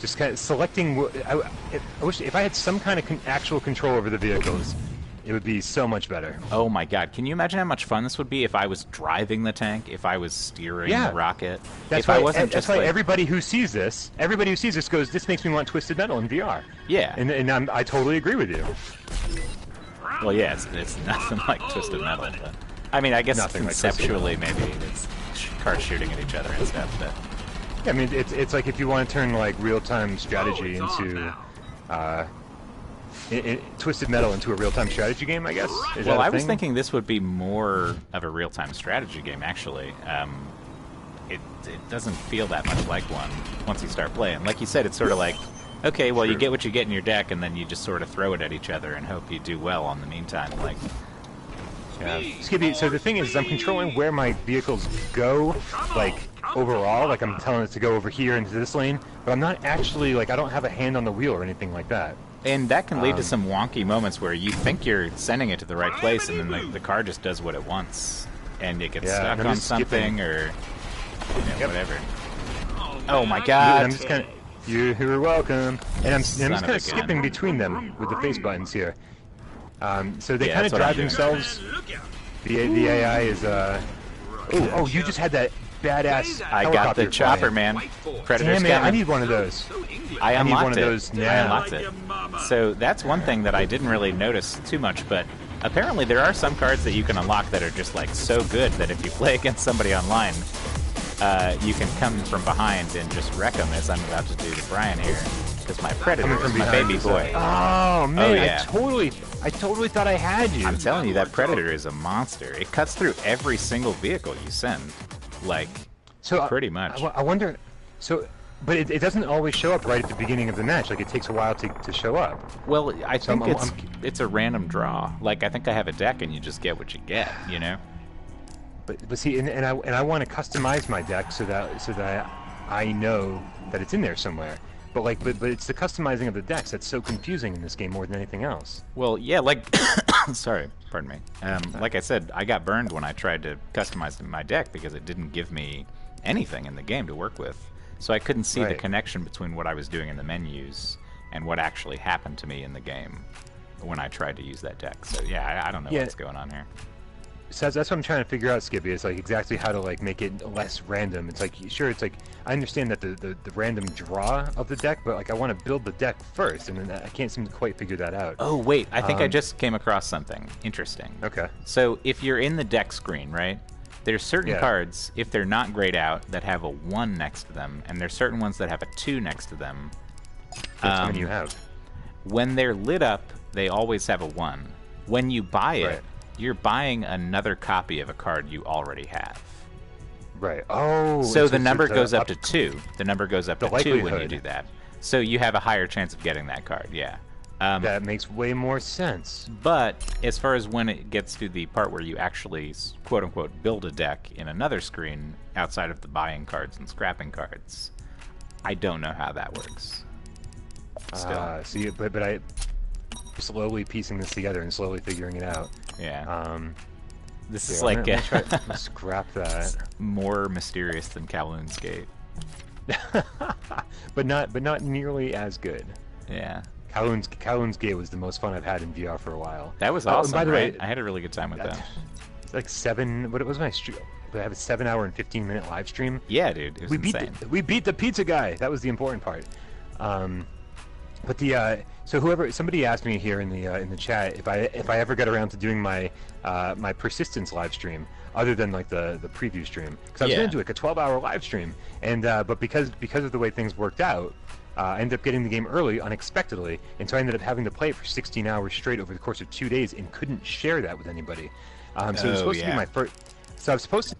Just kind of selecting. I wish if I had some kind of actual control over the vehicles, it would be so much better. Oh my God! Can you imagine how much fun this would be if I was driving the tank, if I was steering Yeah. the rocket, That's if why. I wasn't That's just why like, everybody who sees this goes, "This makes me want Twisted Metal in VR." yeah. And I totally agree with you. Well, yeah, it's nothing like Twisted Metal, but I mean, I guess Nothing like Twisted conceptually maybe it's cars shooting at each other and stuff, but. Yeah, I mean, it's like if you want to turn like real-time strategy into Twisted Metal into a real-time strategy game, I guess. Is Well, that a I was thing? thinking this would be more of a real-time strategy game, actually. It doesn't feel that much like one once you start playing. Like you said, it's sort of like, okay, well, you get what you get in your deck, and then you just sort of throw it at each other and hope you do well in the meantime. Like, Skippy, so the thing is, I'm controlling where my vehicles go, like, overall. Like, I'm telling it to go over here into this lane, but I'm not actually, like, I don't have a hand on the wheel or anything like that. and that can lead to some wonky moments where you think you're sending it to the right place, and then the car just does what it wants, and it gets Yeah, stuck and I'm on just something skipping. or Yep. whatever. Oh my And God! I'm just kind of, you're welcome. And I'm Son just of kind a of skipping gun. between them with the face buttons here. So they Yeah, kind of that's what I'm drive doing. themselves. The AI is, oh, you just had that badass I got helicopter the chopper, flying. man. Predator's Damn it, I coming. need one of those. I I need unlocked one of it. those I now. unlocked it. So that's one thing that I didn't really notice too much, but apparently there are some cards that you can unlock that are just like so good that if you play against somebody online, you can come from behind and just wreck them, as I'm about to do to Brian here. Because my Predator Coming is from my behind baby is boy. Oh man, yeah. I totally thought I had you. I'm telling you, that Predator is a monster. It cuts through every single vehicle you send. Like, So pretty much. I wonder. So, but it doesn't always show up right at the beginning of the match. Like it takes a while to show up. well, I So think I'm- it's a random draw. Like, I think I have a deck and you just get what you get, you know? But see, and I want to customize my deck so that I know that it's in there somewhere. But it's the customizing of the decks that's so confusing in this game more than anything else. Well, yeah, like, sorry, pardon me. Like I said, I got burned when I tried to customize my deck because it didn't give me anything in the game to work with. So I couldn't see the Right. connection between what I was doing in the menus and what actually happened to me in the game when I tried to use that deck. So yeah, I don't know Yeah. what's going on here. So that's what I'm trying to figure out, Skippy. It's like exactly how to like make it less random. It's like sure, it's like I understand that the random draw of the deck, but like I want to build the deck first, and then I can't seem to quite figure that out. Oh, wait, I think I just came across something interesting. Okay. So if you're in the deck screen, right, there's certain Yeah. cards, if they're not grayed out, that have a 1 next to them, and there's certain ones that have a 2 next to them. That's how many you have. When they're lit up, they always have a 1. When you buy it, Right. you're buying another copy of a card you already have. Right. Oh. So it's the number it's, goes up to 2. The number goes up The to 2 when you likelihood. do that. So you have a higher chance of getting that card, yeah. That makes way more sense. But as far as when it gets to the part where you actually, quote unquote, build a deck in another screen outside of the buying cards and scrapping cards, I don't know how that works. Still. See, but I slowly piecing this together and slowly figuring it out. Yeah. This is Yeah, like I'm gonna try to scrap that. more mysterious than Kowloon's Gate. but not nearly as good. Yeah. Kowloon's Gate was the most fun I've had in VR for a while. That was Oh, and awesome, by the right? way, I had a really good time with that. it's like 7. What was my stream? I have a 7-hour and 15-minute live stream. Yeah, dude, it was We insane. we beat the pizza guy. That was the important part. But so somebody asked me here in the chat if I ever get around to doing my my persistence live stream. other than like the preview stream. Because I was Yeah. going to do like a 12-hour live stream, and but because of the way things worked out, I ended up getting the game early unexpectedly, and so I ended up having to play it for 16 hours straight over the course of 2 days, and couldn't share that with anybody. So it was supposed to be my first. So I was supposed to.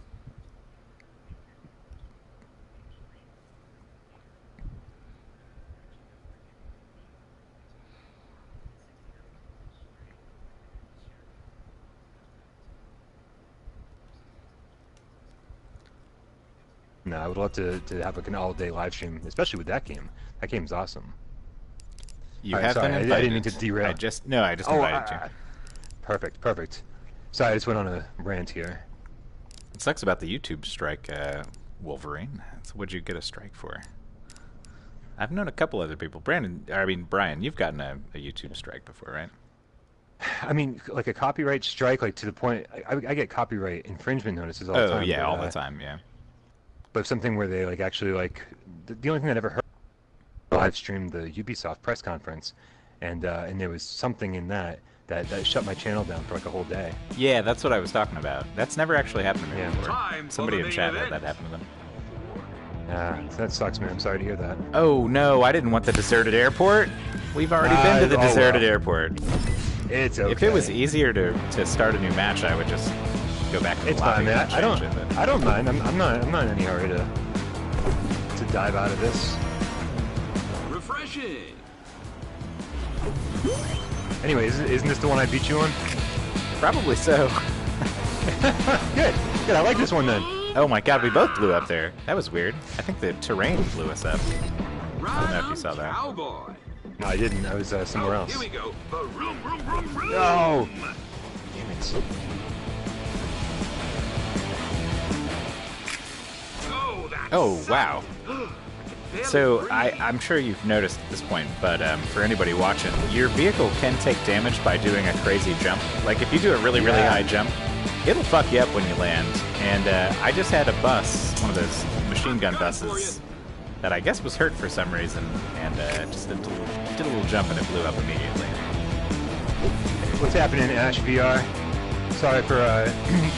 No, I would love to have like an all-day live stream, especially with that game. That game's awesome. You All right, have sorry, been I invited. didn't mean to derail. I just invited you. Perfect. Sorry, I just went on a rant here. It sucks about the YouTube strike, Wolverine. So what'd you get a strike for? I've known a couple other people. Brian, you've gotten a YouTube strike before, right? I mean, like a copyright strike, like to the point, I get copyright infringement notices all the time. Oh yeah, but, all the time, yeah. But something where they like actually like the only thing that I ever heard live streamed the Ubisoft press conference, and there was something in that shut my channel down for like a whole day. Yeah, that's what I was talking about. That's never actually happened to me Yeah. before. Time for Somebody the in main chat had event. that happen to them. Yeah, that sucks, man. I'm sorry to hear that. Oh no, I didn't want the deserted airport. We've already been to the deserted airport. It's okay. If it was easier to start a new match, I would just go back to the It's lobby fine, man. and change it, but- I don't mind. I'm not in any hurry to dive out of this. Refreshing. Anyway, isn't this the one I beat you on? Probably so. Good. I like this one then. Oh my god, we both blew up there. That was weird. I think the terrain blew us up. Right know if you on, saw that. Cowboy. No, I didn't. I was somewhere else. Here we go. Vroom, vroom, vroom, vroom. No. Damn it. Oh, that's Oh, wow. barely So, breathe. I'm sure you've noticed at this point, but for anybody watching, your vehicle can take damage by doing a crazy jump. Like, if you do a really, really Yeah. high jump, it'll fuck you up when you land. And I just had a bus, one of those machine gun buses, that I guess was hurt for some reason, and just did a little jump and it blew up immediately. What's happening, Ash VR? Sorry for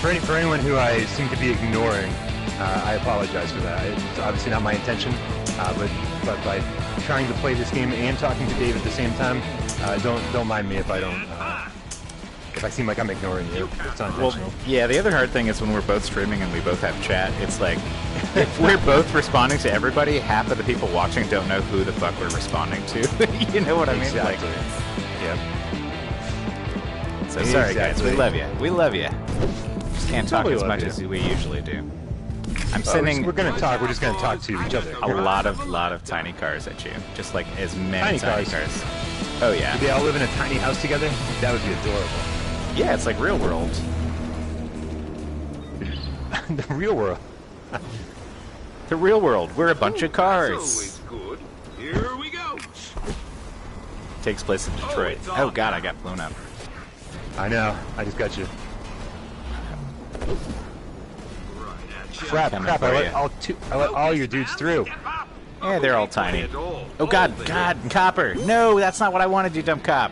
for anyone who I seem to be ignoring. I apologize for that. It's obviously not my intention, but by trying to play this game and talking to Dave at the same time, don't mind me if I don't. If I seem like I'm ignoring you, it's Well, unintentional. yeah, the other hard thing is when we're both streaming and we both have chat, it's like, if we're both responding to everybody, half of the people watching don't know who the fuck we're responding to. You know what I mean? Exactly. Like, Yep. so sorry, guys. We Exactly. love you. We love you. Just can't talk Totally as love much you. as we usually do. I'm sending We're gonna talk. We're just gonna talk to each other. a lot of tiny cars at you. Just like as many Tiny tiny cars. cars. Oh, yeah. They all live in a tiny house together. That would be adorable. Yeah, it's like real world. The real world. The real world. We're a bunch of That's cars. always good. Here we go. Takes place in Detroit. it's Oh, on God, now. I got blown up. I know. I just got you. Right at you. Crap! Coming Crap! for I you. let all your dudes through. Yeah, they're all tiny. Oh, God, God, Copper. No, that's not what I wanted, you dumb cop.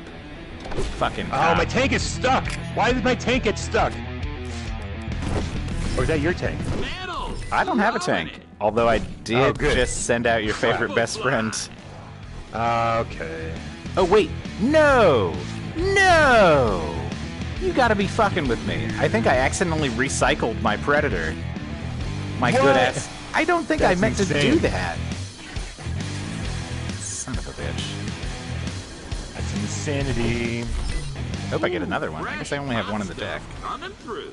Fucking Oh, cop. my tank is stuck. Why did my tank get stuck? Or is that your tank? I don't have a tank. Although I did Oh, good. just send out your favorite best friend. Okay. Oh, wait. No! No! You gotta be fucking with me. I think I accidentally recycled my Predator. My What? good ass. I don't think That's I meant to insane. do that. Son of a bitch. That's insanity. Hope I get another one. I guess I only have one in the deck. Coming through.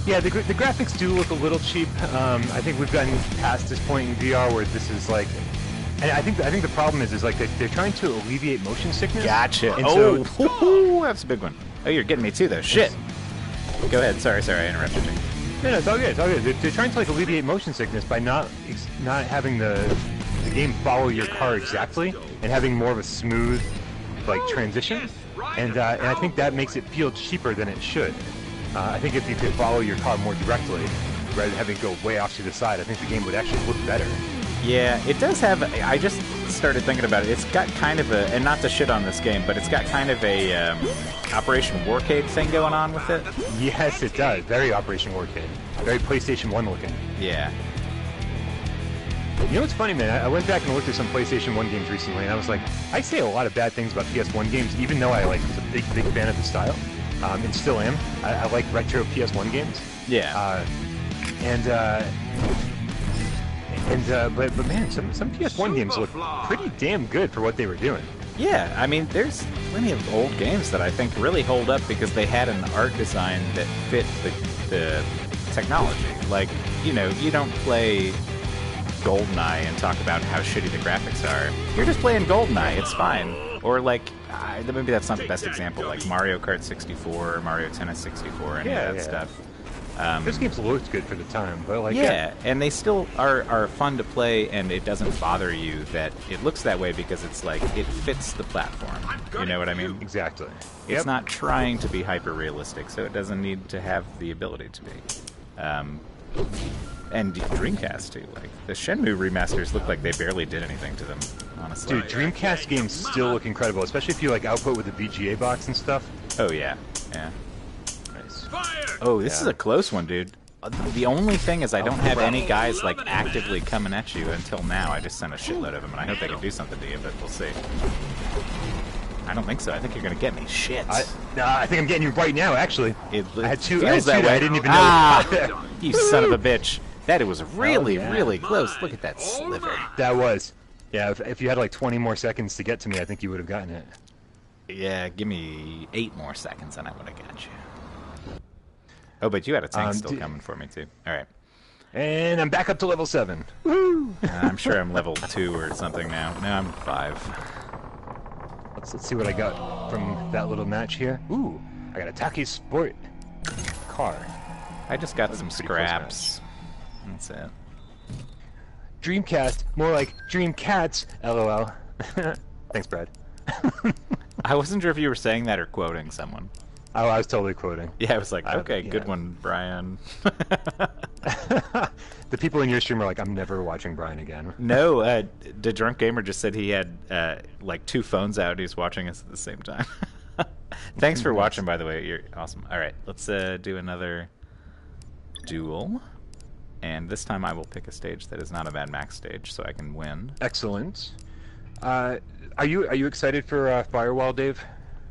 Yeah, the graphics do look a little cheap. I think we've gotten past this point in VR where this is like, and I think the problem is like they're trying to alleviate motion sickness. Gotcha. And Oh, so, that's a big one. Oh, you're getting me too, though. Shit. Go ahead. Sorry, I interrupted you. no, it's all good. It's all good. They're trying to like alleviate motion sickness by not having the game follow your car exactly and having more of a smooth like transition. And I think that makes it feel cheaper than it should. I think if you could follow your car more directly, rather than having it go way off to the side, I think the game would actually look better. Yeah, it does have. I just started thinking about it, it's got kind of a, and not to shit on this game, but it's got kind of a Operation Warcade thing going on with it. Yes, it does. Very Operation Warcade. Very PlayStation 1 looking. Yeah. You know what's funny, man? I went back and looked at some PlayStation 1 games recently, and I was like, I say a lot of bad things about PS1 games, even though I was a big fan of the style, and still am. I like retro PS1 games. Yeah. But man, some PS1 games look pretty damn good for what they were doing. Yeah, I mean, there's plenty of old games that I think really hold up because they had an art design that fit the technology. Like, you know, you don't play GoldenEye and talk about how shitty the graphics are. You're just playing GoldenEye, it's fine. Or like, maybe that's not the best example, like Mario Kart 64 or Mario Tennis 64, any of that stuff. Those games looked good for the time, but like... Yeah, and they still are fun to play, and it doesn't bother you that it looks that way because it's like, it fits the platform. You know what I mean? Exactly. It's not trying to be hyper-realistic, so it doesn't need to have the ability to be. And Dreamcast, too. Like, the Shenmue remasters look like they barely did anything to them, honestly. Dude, Dreamcast games still look incredible, especially if you like output with the VGA box and stuff. Oh, yeah. Yeah. Nice. Oh, this is a close one, dude. The only thing is I don't have any guys, like, actively coming at you until now. I just sent a shitload of them, and I hope they can do something to you, but we'll see. I don't think so. I think you're going to get me. Shit. I think I'm getting you right now, actually. It I had two feels that way. I didn't even know. You son of a bitch. That was really, really close. Look at that sliver. That was. Yeah, if you had like 20 more seconds to get to me, I think you would have gotten it. Yeah, give me 8 more seconds and I would have got you. Oh, but you had a tank still coming for me, too. All right. And I'm back up to level 7. Woo! I'm sure I'm level 2 or something now. No, I'm 5. Let's see what I got from that little match here. Ooh, I got a Taki Sport car. I just got some scraps. That's it. Dreamcast, more like Dreamcats, LOL. Thanks, Brad. I wasn't sure if you were saying that or quoting someone. Oh, I was totally quoting. Yeah, I was like, okay, good one, Brian. The people in your stream are like, I'm never watching Brian again. No, the Drunk Gamer just said he had like 2 phones out. He's watching us at the same time. Thanks for watching, by the way. You're awesome. All right, let's do another duel. And this time I will pick a stage that is not a Mad Max stage, so I can win. Excellent. Are you excited for Firewall, Dave?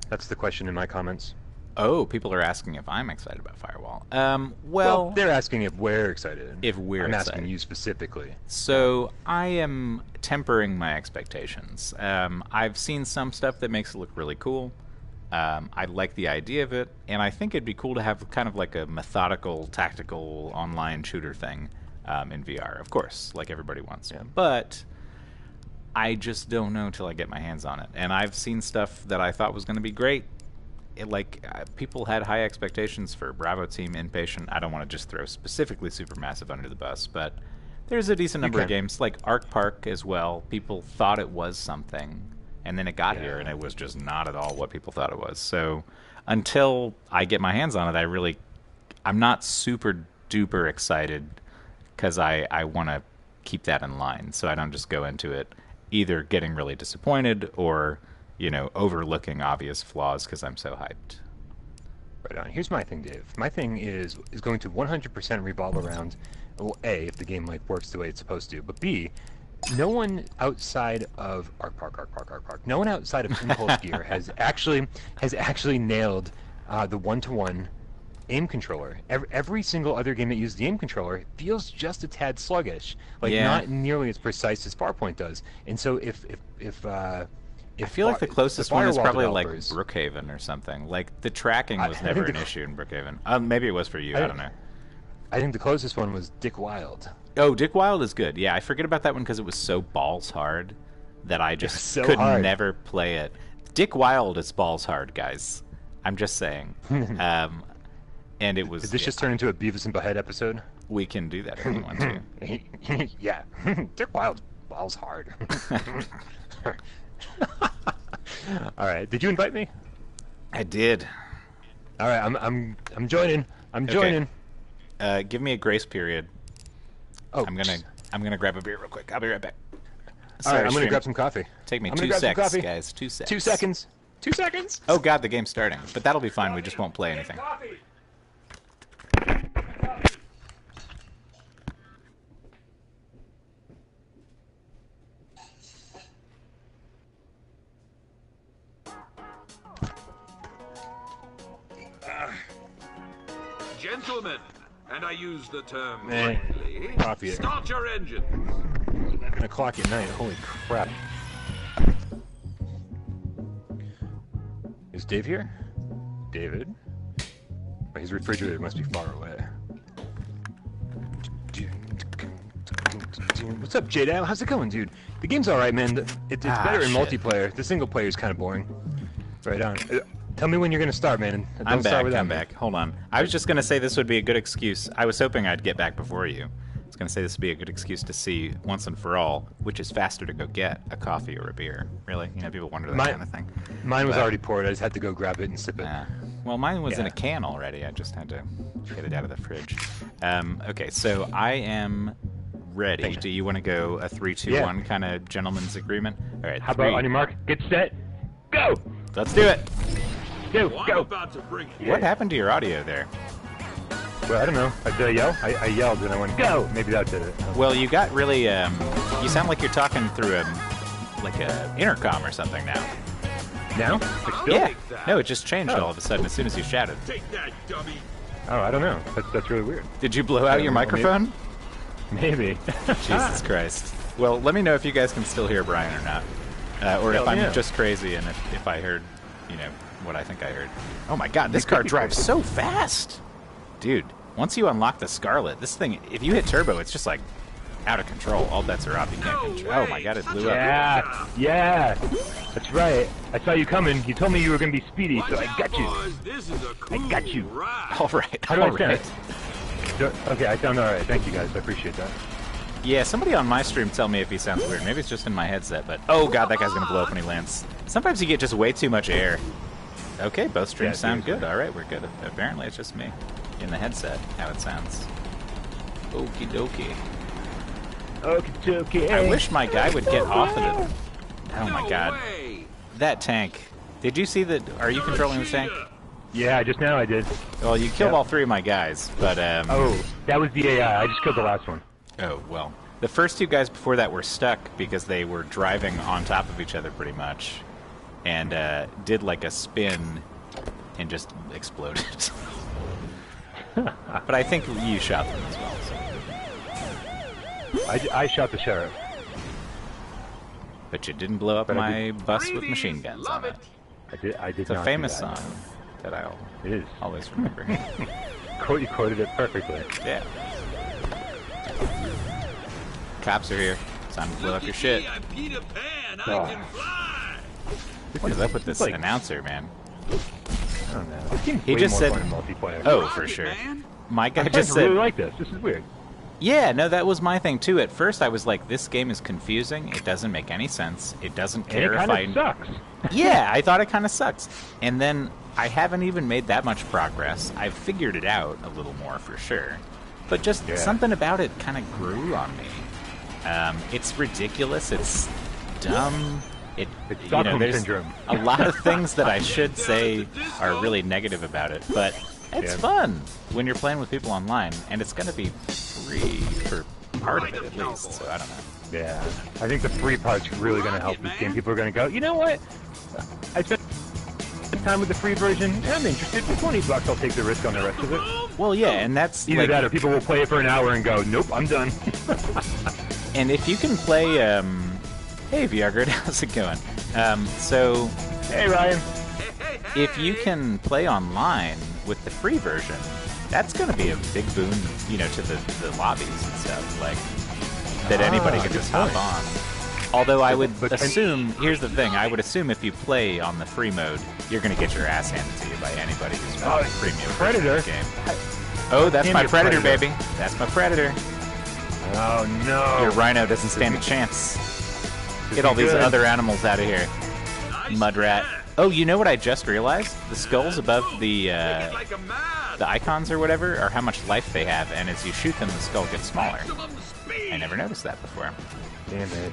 That's the question in my comments. Oh, people are asking if I'm excited about Firewall. Well, they're asking if we're excited. If we're excited. I'm asking you specifically. So I am tempering my expectations. I've seen some stuff that makes it look really cool. I like the idea of it, and I think it'd be cool to have kind of like a methodical, tactical online shooter thing in VR, of course, like everybody wants. Yeah. But I just don't know till I get my hands on it. And I've seen stuff that I thought was going to be great. People had high expectations for Bravo Team, Inpatient. I don't want to just throw specifically Supermassive under the bus, but there's a decent number of games, like Arc Park as well. People thought it was something, and then it got here, and it was just not at all what people thought it was. So until I get my hands on it, I'm not super duper excited because I want to keep that in line, so I don't just go into it either getting really disappointed or overlooking obvious flaws because I'm so hyped. Right on. Here's my thing, Dave. My thing is going to 100% revolve around, well, A, if the game works the way it's supposed to, but B, no one outside of Arc Park, no one outside of Impulse Gear has actually nailed the one-to-one aim controller. Every single other game that uses the aim controller feels just a tad sluggish, not nearly as precise as Farpoint does. And so if I feel like the closest one is probably like Brookhaven or something. Like the tracking was never an issue in Brookhaven. Maybe it was for you. I don't know. I think the closest one was Dick Wild. Oh, Dick Wild is good. Yeah, I forget about that one because it was so balls hard that I just could never play it. Dick Wild is balls hard, guys. I'm just saying. And it was. Did this just turn into a Beavis and Butthead episode? We can do that if you want to. Yeah, Dick Wild balls hard. All right. Did you invite me? I did. All right. I'm joining. I'm joining. Give me a grace period. Oh, I'm gonna grab a beer real quick. I'll be right back. All right, I'm stream. gonna grab some coffee. Take me I'm gonna 2 grab some seconds, coffee. guys. 2 seconds. 2 seconds. 2 seconds. Oh god, the game's starting. But that'll be fine. We just won't play anything. Gentlemen, and I use the term Man, lightly, coffee. start your engines. 11 o'clock at night. Holy crap. Is Dave here? David? Oh, his refrigerator must be far away. What's up, J-Dal? How's it going, dude? The game's alright, man. It's better in shit. multiplayer. The single player is kind of boring. Right on. Tell me when you're going to start, man. Don't I'm start back. without I'm me. back. Hold on. I was just gonna say this would be a good excuse. I was hoping I'd get back before you. I was gonna say this would be a good excuse to see once and for all which is faster to go get, a coffee or a beer. Really, you know, people wonder that kind of thing. Mine was But- already poured. I just had to go grab it and sip it. Well, mine was in Yeah. a can already. I just had to get it out of the fridge. Okay, so I am ready. Thanks. Do you want to go a 3, 2, Yeah. 1 kind of gentleman's agreement? All right. How about on your mark, get set, go! Let's do it. Go, Well, I'm go! about to bring What happened to your audio there? Well, I don't know. Did I yell? I yelled and I went, go! Maybe that did it. Well, you got really. You sound like you're talking through like a intercom or something now. Now? Like still? Yeah. No, it just changed all of a sudden as soon as you shouted. Take that, dummy. Oh, I don't know. That's really weird. Did you blow out your Well, microphone? Maybe. Jesus Christ. Well, let me know if you guys can still hear Brian or not. Or if Hell I'm yeah. just crazy and if I heard, you know, what I think I heard. Oh my god, this car drives so fast! Dude, once you unlock the Scarlet, this thing, if you hit turbo, it's just like out of control. All bets are off. You can't No control. way. Oh my god, it blew up. Yeah, that's right. I saw you coming. You told me you were going to be speedy, so I Watch got out, you. boys. This is a cool got you. ride. All right, How do all I sound? right. Okay, I sound alright. Thank you guys. I appreciate that. Yeah, somebody on my stream tell me if he sounds weird. Maybe it's just in my headset, but oh god, that guy's gonna blow up when he lands. Sometimes you get just way too much air. Okay, both streams Yeah, sound seriously. good. All right, we're good. Apparently, it's just me in the headset. How it sounds. Okie dokie. Okay. I wish my guy would get off of the. Oh my No god, way. that tank. Did you see that? Are you controlling the tank? Yeah, just now I did. Well, you killed Yep. all 3 of my guys, but Oh, that was the AI. I just killed the last one. Oh, well. The first 2 guys before that were stuck because they were driving on top of each other pretty much. And did like a spin and just exploded. But I think you shot them as well. So. I shot the sheriff. But you didn't blow up But I my bus with machine guns Love on it. it. I did It's a not famous do that. song that I'll It is. always remember. You quoted it perfectly. Yeah. Cops are here. Time to blow up your shit. I'm Peter Pan. Oh. I can fly. What is up with this like- announcer, man? I don't know. This game's He way just more said- fun in multiplayer. Oh, Rock for it, sure. man. My guy I just said... really like this. This is weird. Yeah, no, that was my thing too. At first, I was like, "This game is confusing. It doesn't make any sense. It doesn't And care it if kind I." of sucks. Yeah, I thought it kind of sucks. And then I haven't even made that much progress. I've figured it out a little more for sure, but just Yeah. something about it kind of grew on me. It's ridiculous. It's dumb. It's You know, Stockholm there's syndrome. a lot of things that I should say are really negative about it, but it's Yeah. fun when you're playing with people online, and it's going to be free for part of it at least. So I don't know. Yeah. I think the free part's really going to help this game. People are going to go, you know what? I spent time with the free version. I'm interested. For $20, I'll take the risk on the rest of it. Well, yeah, and that's Either like, that or people will play it for an hour and go, nope, I'm done. and if you can play, hey VR Grid, how's it going? So Hey, Ryan. if you can play online with the free version, that's going to be a big boon, you know, to the lobbies and stuff. Like that anybody can good just hop point. on. Although I would But- assume, here's the thing, I would assume if you play on the free mode, you're going to get your ass handed to you by anybody who's got the premium version Predator. of the game. Oh, that's Damn my you, Predator, Predator. baby. That's my Predator. Oh, no. Your Rhino doesn't stand a chance. This Get all is these good. other animals out of here. Nice Mudrat. catch. Oh, you know what I just realized? The skulls above the Take it like a man. the icons or whatever are how much life they have, and as you shoot them, the skull gets smaller. Maximum speed. I never noticed that before. Damn it.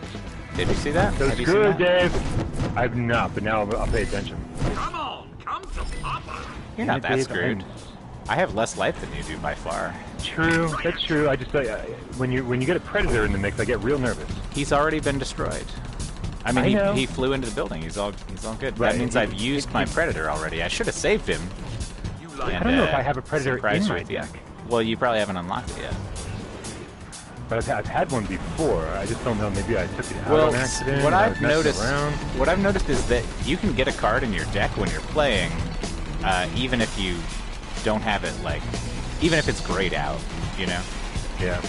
Did you see that? That's Have you seen good, that? Dave. I've not, but now I'll pay attention. Come on, come to Papa. You're not that Dave, screwed. I have less life than you do by far. True, that's true. I just when you get a predator in the mix, I get real nervous. He's already been destroyed. I mean, I know. he flew into the building. He's all good. Right. That means I've used my predator already. I should have saved him. You like I don't know if I have a predator surprised in you my with the- deck, Well, you probably haven't unlocked it yet. but I've had one before. I just don't know. Maybe I took it out Well, on accident. what I I've was messing noticed, around. what I've noticed is that you can get a card in your deck when you're playing, even if you don't have it even if it's grayed out, you know. Yeah.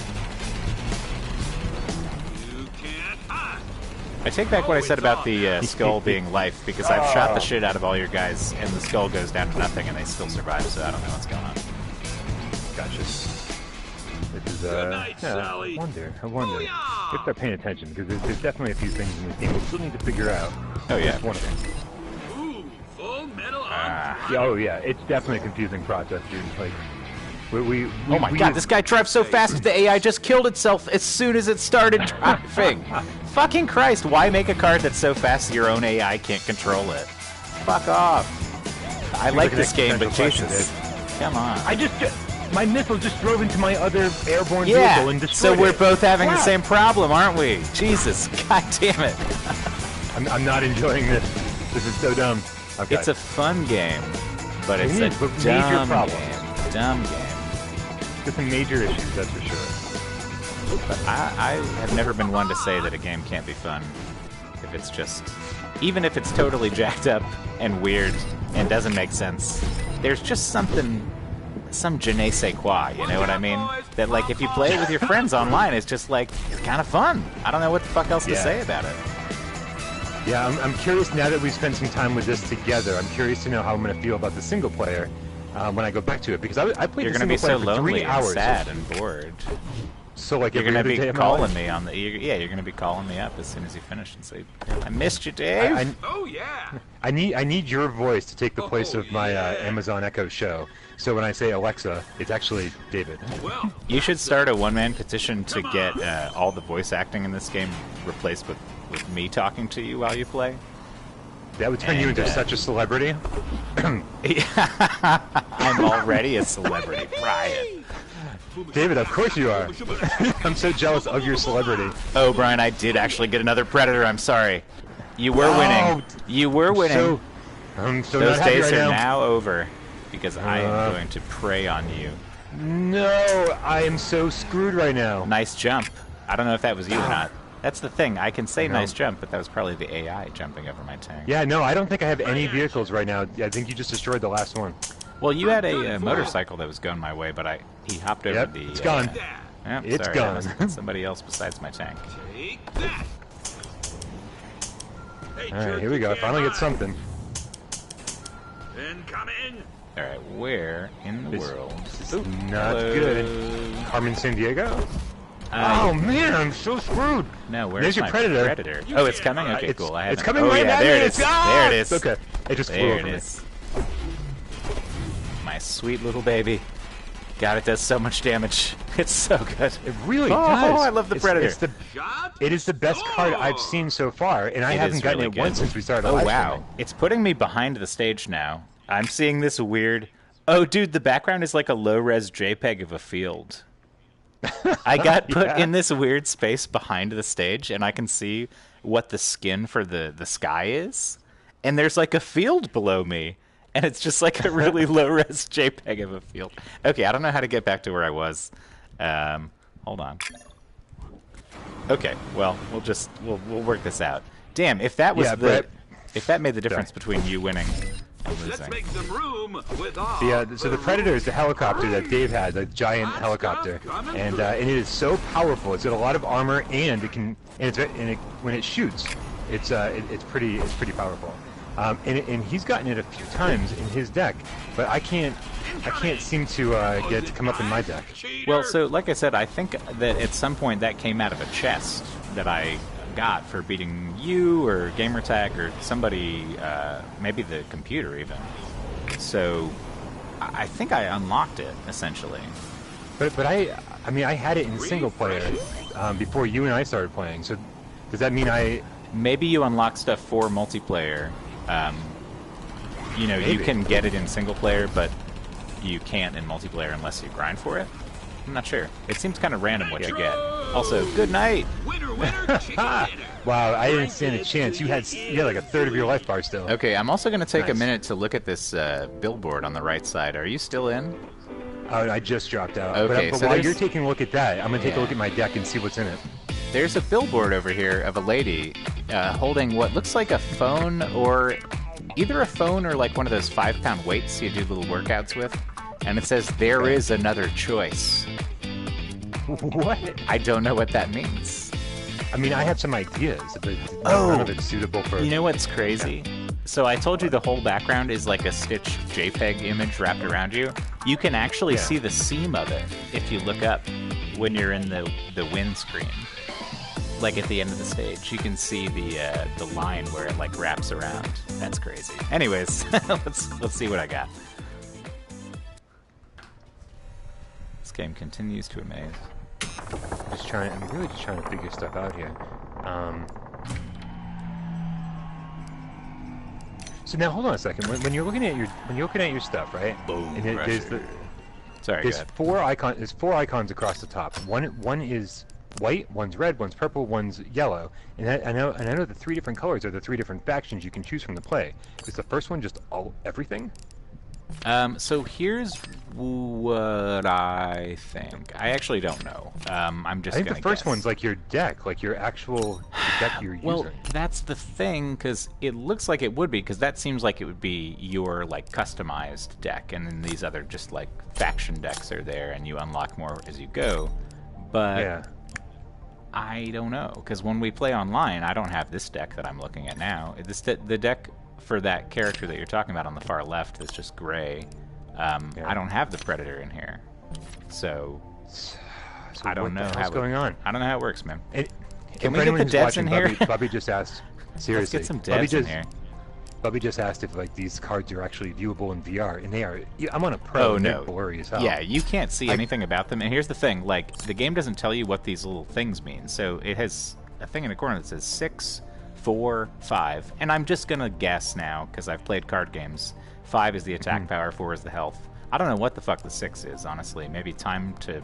You can't hide. I take back what I said about the skull being life, because I've shot the shit out of all your guys, and the skull goes down to nothing, and they still survive, so I don't know what's going on. Gotcha. This is Good night, yeah, Sally. I wonder. Booyah! If start paying attention, because there's definitely a few things in this game we still need to figure out. Oh yeah, That's one of them. Ooh, full metal on. Yeah, oh yeah, it's definitely a confusing process, dude. Like, we Oh my god, this guy drives so fast that the AI just killed itself as soon as it started driving. Fucking Christ, why make a card that's so fast your own AI can't control it? Fuck off. I like like an this game, but existential Jesus. question, Come on. my missile just drove into my other airborne Yeah, vehicle and so destroyed we're it. both having the Wow. same problem, aren't we? Jesus, god damn it. I'm not enjoying this. This is so dumb. Okay. It's a fun game, but it's It a is, but major dumb problems. game. Dumb game. Got some major issues, that's for sure. But I have never been one to say that a game can't be fun if it's just... Even if it's totally jacked up and weird and doesn't make sense, there's just something... Some je ne sais quoi, you know what I mean? That, like, if you play it with your friends online, it's just, like, it's kind of fun. I don't know what the fuck else to Yeah. say about it. Yeah, I'm curious now that we've spent some time with this together. I'm curious to know how I'm going to feel about the single player when I go back to it, because I played You're the going to single be player so for 3 lonely and hours. sad and bored. So like You're every going to other day be of my calling life. me on the... Yeah, you're going to be calling me up as soon as you finish and say, I missed you, Dave. Oh yeah. I need your voice to take the place of my yeah. Amazon Echo show. So when I say Alexa, it's actually David. Well, You should start a one-man petition to get all the voice acting in this game replaced with me talking to you while you play. That would turn you And, into such a celebrity. I'm already a celebrity, Brian. David, of course you are. I'm so jealous of your celebrity. Oh, Brian, I did actually get another Predator. I'm sorry. You were winning. You were winning. I'm so Those not happy days right are now. now over because I am going to prey on you. No, I am so screwed right now. Nice jump. I don't know if that was you or not. That's the thing. I can say No. nice jump, but that was probably the AI jumping over my tank. Yeah, no, I don't think I have any vehicles right now. I think you just destroyed the last one. Well, you had a motorcycle that was going my way, but he hopped over Yep, the... it's gone. that. Yep, It's sorry, gone. that was somebody else besides my tank. Take that. Hey, All right, jerk, here we you go. can't Finally get hide. something. Incoming. All right, where in the This world? is Ooh, not hello. good. Carmen San Diego? Oh man, I'm so screwed. No, where's There's your my predator. Oh, it's coming? Okay, It's- cool. I it's haven't... coming oh, right yeah, at there me. it is. Ah! There it is. Okay, it just flew There over it me. is. My sweet little baby. God, it does so much damage. It's so good. It really Oh, does. I love the Predator. Shot. It is the best card I've seen so far, and I It haven't is gotten really it once good. since we started Oh, live wow. streaming. It's putting me behind the stage now. I'm seeing this weird... Oh, dude, the background is like a low-res JPEG of a field. I got put Yeah. in this weird space behind the stage, and I can see what the skin for the sky is. And there's like a field below me, and it's just like a really low-res JPEG of a field. Okay, I don't know how to get back to where I was. Hold on. Okay, well, we'll work this out. Damn, if that was Yeah, Brett. if that made the difference between you winning and Let's losing. make some room with all. Yeah, so the Predator is the helicopter that Dave had, the giant helicopter, and it is so powerful. It's got a lot of armor, and when it shoots, it's pretty powerful. And he's gotten it a few times in his deck, but I can't seem to get it to come up in my deck. Well, so like I said, I think that at some point that came out of a chest that I got for beating you or Gamertag or somebody, maybe the computer even. So I think I unlocked it essentially. But I mean I had it in single player before you and I started playing. So Does that mean I? Maybe you unlock stuff for multiplayer. You know, Maybe. you can get it in single player, but you can't in multiplayer unless you grind for it. I'm not sure. It seems kind of random what you get. Also, good night. Winner, winner, chicken dinner. Wow, I didn't stand a chance. You had like a third of your life bar still. Okay, I'm also going to take a Nice. minute to look at this billboard on the right side. Are you still in? Oh, I just dropped out. Okay, but so while there's- you're taking a look at that, I'm gonna take a Yeah. look at my deck and see what's in it. There's a billboard over here of a lady holding what looks like a phone, or either a phone or like one of those 5-pound weights you do little workouts with. And it says, "There is another choice." What? I don't know what that means. I mean, I have some ideas, but Oh. none of it's suitable for. You know what's crazy? So I told you the whole background is like a stitched JPEG image wrapped around you. You can actually Yeah. see the seam of it if you look up when you're in the windscreen. Like at the end of the stage, you can see the line where it like wraps around. That's crazy. Anyways, let's see what I got. This game continues to amaze. I'm really just trying to figure stuff out here. So now hold on a second. When you're looking at your stuff, right? Boom, And there's pressure. Sorry, there's go ahead. There's four icons across the top. One is white, one's red, one's purple, one's yellow. And I know the three different colors are the three different factions you can choose from to play. Is the first one just everything? So here's what I think. I actually don't know. I'm just I think gonna the first guess. one's like your deck, like your actual deck you're Well, using. that's the thing, because it looks like it would be, because that seems like it would be your like customized deck, and then these other just like faction decks are there, and you unlock more as you go. But Yeah. I don't know, because when we play online, I don't have this deck that I'm looking at now. The deck for that character that you're talking about on the far left is just gray. Yeah. I don't have the Predator in here, so So I don't what know the how hell's going on. I don't know how it works, man. And Can for we get anyone the who's devs watching, in here? Bobby just asked. Seriously, Let's get some Bobby devs in just, here. Bobby just asked if like these cards are actually viewable in VR, and they are. I'm on a pro. Oh and they're no! blurry as hell. Yeah, you can't see anything about them. And here's the thing: like the game doesn't tell you what these little things mean. So it has a thing in the corner that says 6, 4, 5, and I'm just gonna guess now because I've played card games. 5 is the attack power, 4 is the health. I don't know what the fuck the 6 is, honestly. Maybe time to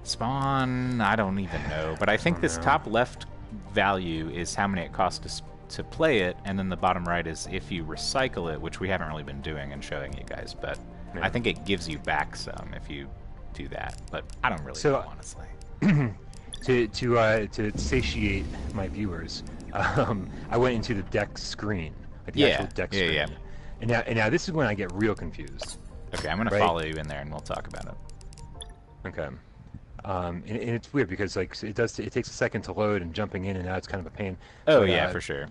spawn. I don't even know. But I think this know. top left value is how many it costs to play it, and then the bottom right is if you recycle it, which we haven't really been doing and showing you guys, but Yeah. I think it gives you back some if you do that. But I don't really So- know, honestly. To satiate my viewers, I went into the deck screen, like the Yeah, actual deck yeah, screen. yeah. And now this is when I get real confused. Okay, I'm gonna Right. follow you in there and we'll talk about it. Okay. And it's weird because like it takes a second to load, and jumping in and out is kind of a pain. Oh But, yeah, for sure.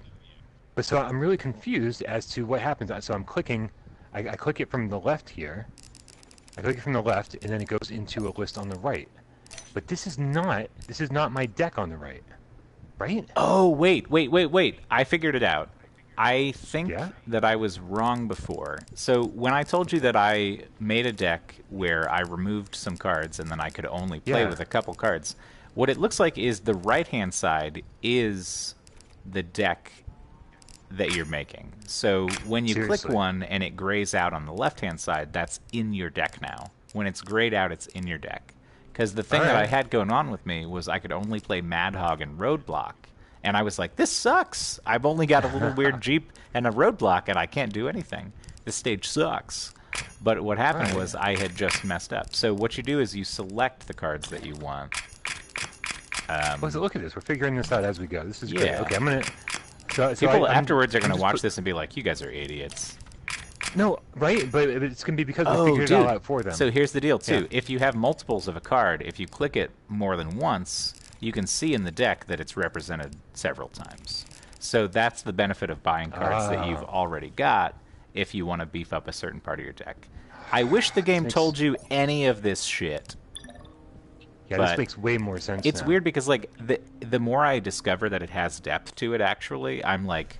But so I'm really confused as to what happens. So I'm clicking, I click it from the left here. I click it from the left, and then it goes into a list on the right. But this is not my deck on the right, right? Oh wait. I figured it out. I think Yeah? that I was wrong before. So when I told you that I made a deck where I removed some cards and then I could only play Yeah. with a couple cards, what it looks like is the right-hand side is the deck that you're making. So when you click Seriously? one and it grays out on the left-hand side, that's in your deck now. When it's grayed out, it's in your deck. Because the thing that I Alright. had going on with me was I could only play Mad Hog and Roadblock. And I was like, this sucks. I've only got a little weird Jeep and a Roadblock, and I can't do anything. This stage sucks. But what happened Alright. was I had just messed up. So what you do is you select the cards that you want. Well, so look at this. We're figuring this out as we go. This is great. Yeah. Okay, I'm gonna. So People I'm afterwards are going to just watch put- this and be like, you guys are idiots. No, right? But it's gonna be because we figured it all out for them. So here's the deal, too. Yeah. If you have multiples of a card, if you click it more than once, you can see in the deck that it's represented several times. So that's the benefit of buying cards that you've already got if you want to beef up a certain part of your deck. I wish the game Makes- told you any of this shit. yeah, but this makes way more sense. It's now. weird because like the more I discover that it has depth to it, actually, I'm like,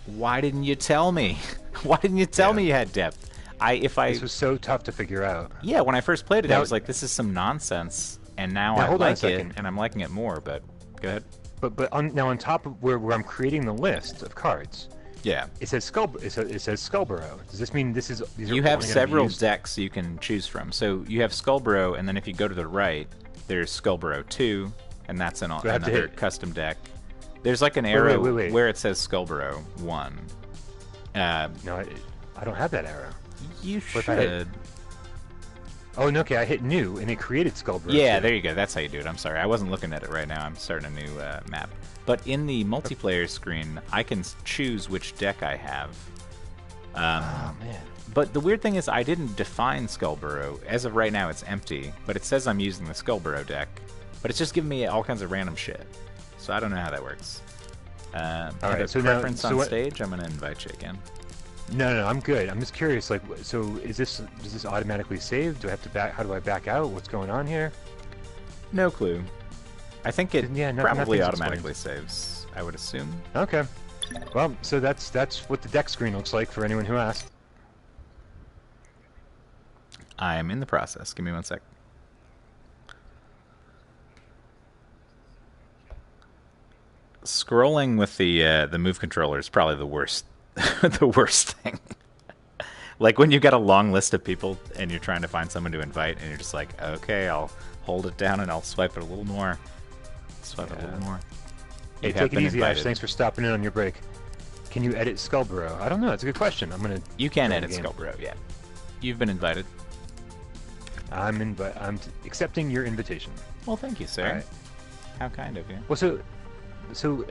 why didn't you tell me? Why didn't you tell Yeah. me you had depth? This was so tough to figure out. Yeah, when I first played it, I Now- was like, this is some nonsense, and now Now, I hold on a like it, second. and I'm liking it more, but go ahead. now on top of where I'm creating the list of cards, Yeah. it says Skullborough. Does this mean these are You have only gonna be several used- decks you can choose from. So you have Skullborough, and then if you go to the right, there's Skullborough 2, and that's I have to another hit- custom deck. There's like an arrow wait. where it says Skullborough 1. No, I don't have that arrow. You What if I hit- should. Oh, no, okay, I hit new, and it created Skullborough. Yeah, too. there you go. That's how you do it. I'm sorry. I wasn't looking at it right now. I'm starting a new map. But in the multiplayer screen, I can choose which deck I have. Oh, man. But the weird thing is I didn't define Skullborough. As of right now, it's empty. But it says I'm using the Skullborough deck. But it's just giving me all kinds of random shit. So I don't know how that works. right, so now- preference so on what- stage? I'm going to invite you again. No, I'm good. I'm just curious, like, so does this automatically save? Do I have to back? How do I back out? What's going on here? No clue. I think it Yeah, probably nothing's automatically saves, I would assume. Okay. Well, so that's what the deck screen looks like for anyone who asked. I'm in the process. Give me 1 sec. Scrolling with the move controller is probably the worst the worst thing. Like when you've got a long list of people and you're trying to find someone to invite and you're just like, okay, I'll hold it down and I'll swipe it a little more. Swipe it a little more. Hey, You have take it been easy, Ash. invited. Thanks for stopping in on your break. Can you edit Skullborough? I don't know. It's a good question. I'm gonna. You can join edit the game. Skullborough, yeah. You've been invited. I'm accepting your invitation. Well, thank you, sir. All right. How kind of you. Well, so,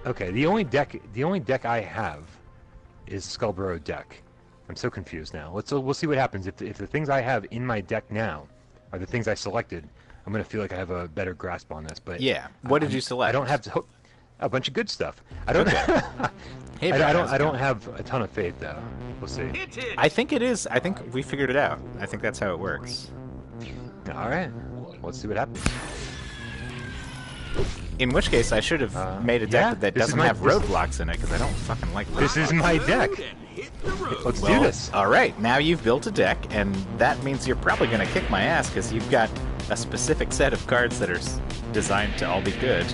okay. The only deck I have is Skullborough deck. I'm so confused now. We'll see what happens if the things I have in my deck now are the things I selected. I'm gonna feel like I have a better grasp on this. But Yeah. What did you select? I don't have a bunch of good stuff. I don't. Hey, I Brian, don't. how's it I don't going? have a ton of faith though. We'll see. Hit it. I think it is. I think we figured it out. I think that's how it works. All right. Let's see what happens. In which case, I should have made a deck yeah, that this is doesn't my- have this- roadblocks in it because I don't fucking like This roadblocks. is my deck. And hit the road. Let's Well, do this. All right, now you've built a deck, and that means you're probably going to kick my ass because you've got a specific set of cards that are designed to all be good.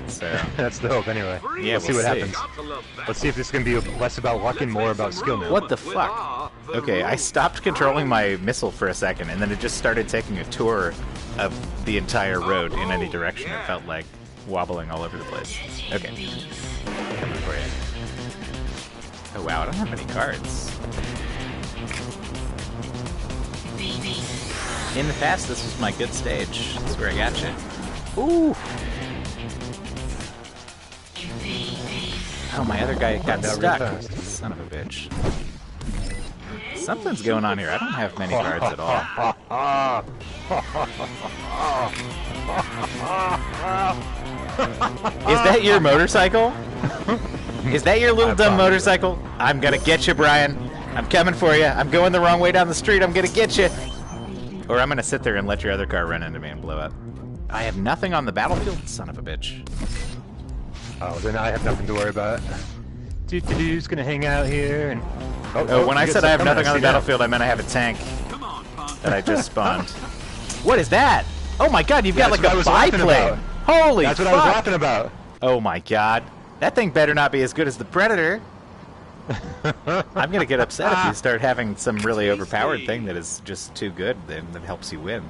So That's the hope, anyway. Yeah, Let's see we'll what see. happens. Got to love that. Let's see if this is gonna be less about luck and more about skill now. What the With fuck? our Okay, I Vroom stopped controlling my missile for a second, and then it just started taking a tour of the entire road in any direction. It felt like wobbling all over the place. Okay, coming for you. Oh wow, I don't have any cards. In the past, this was my good stage. That's where I got you. Ooh. Oh, my other guy got That real stuck. fast. Son of a bitch. Something's going on here. I don't have many cards at all. Is that your motorcycle? Is that your little dumb motorcycle? I'm gonna get you, Brian. I'm coming for you. I'm going the wrong way down the street. I'm gonna get you. Or I'm gonna sit there and let your other car run into me and blow up. I have nothing on the battlefield, son of a bitch. Oh, then I have nothing to worry about. Dude's gonna hang out here and. Oh, when I you said got I have stuff nothing coming, on the I see now. battlefield, I meant I have a tank Come on, punk. that I just spawned. What is that? Oh my god, you've got That's like what I a was laughing biplane. about. Holy That's fuck. what I was laughing about. Oh my god. That thing better not be as good as the Predator. I'm gonna get upset if you start having some really overpowered thing that is just too good and that helps you win.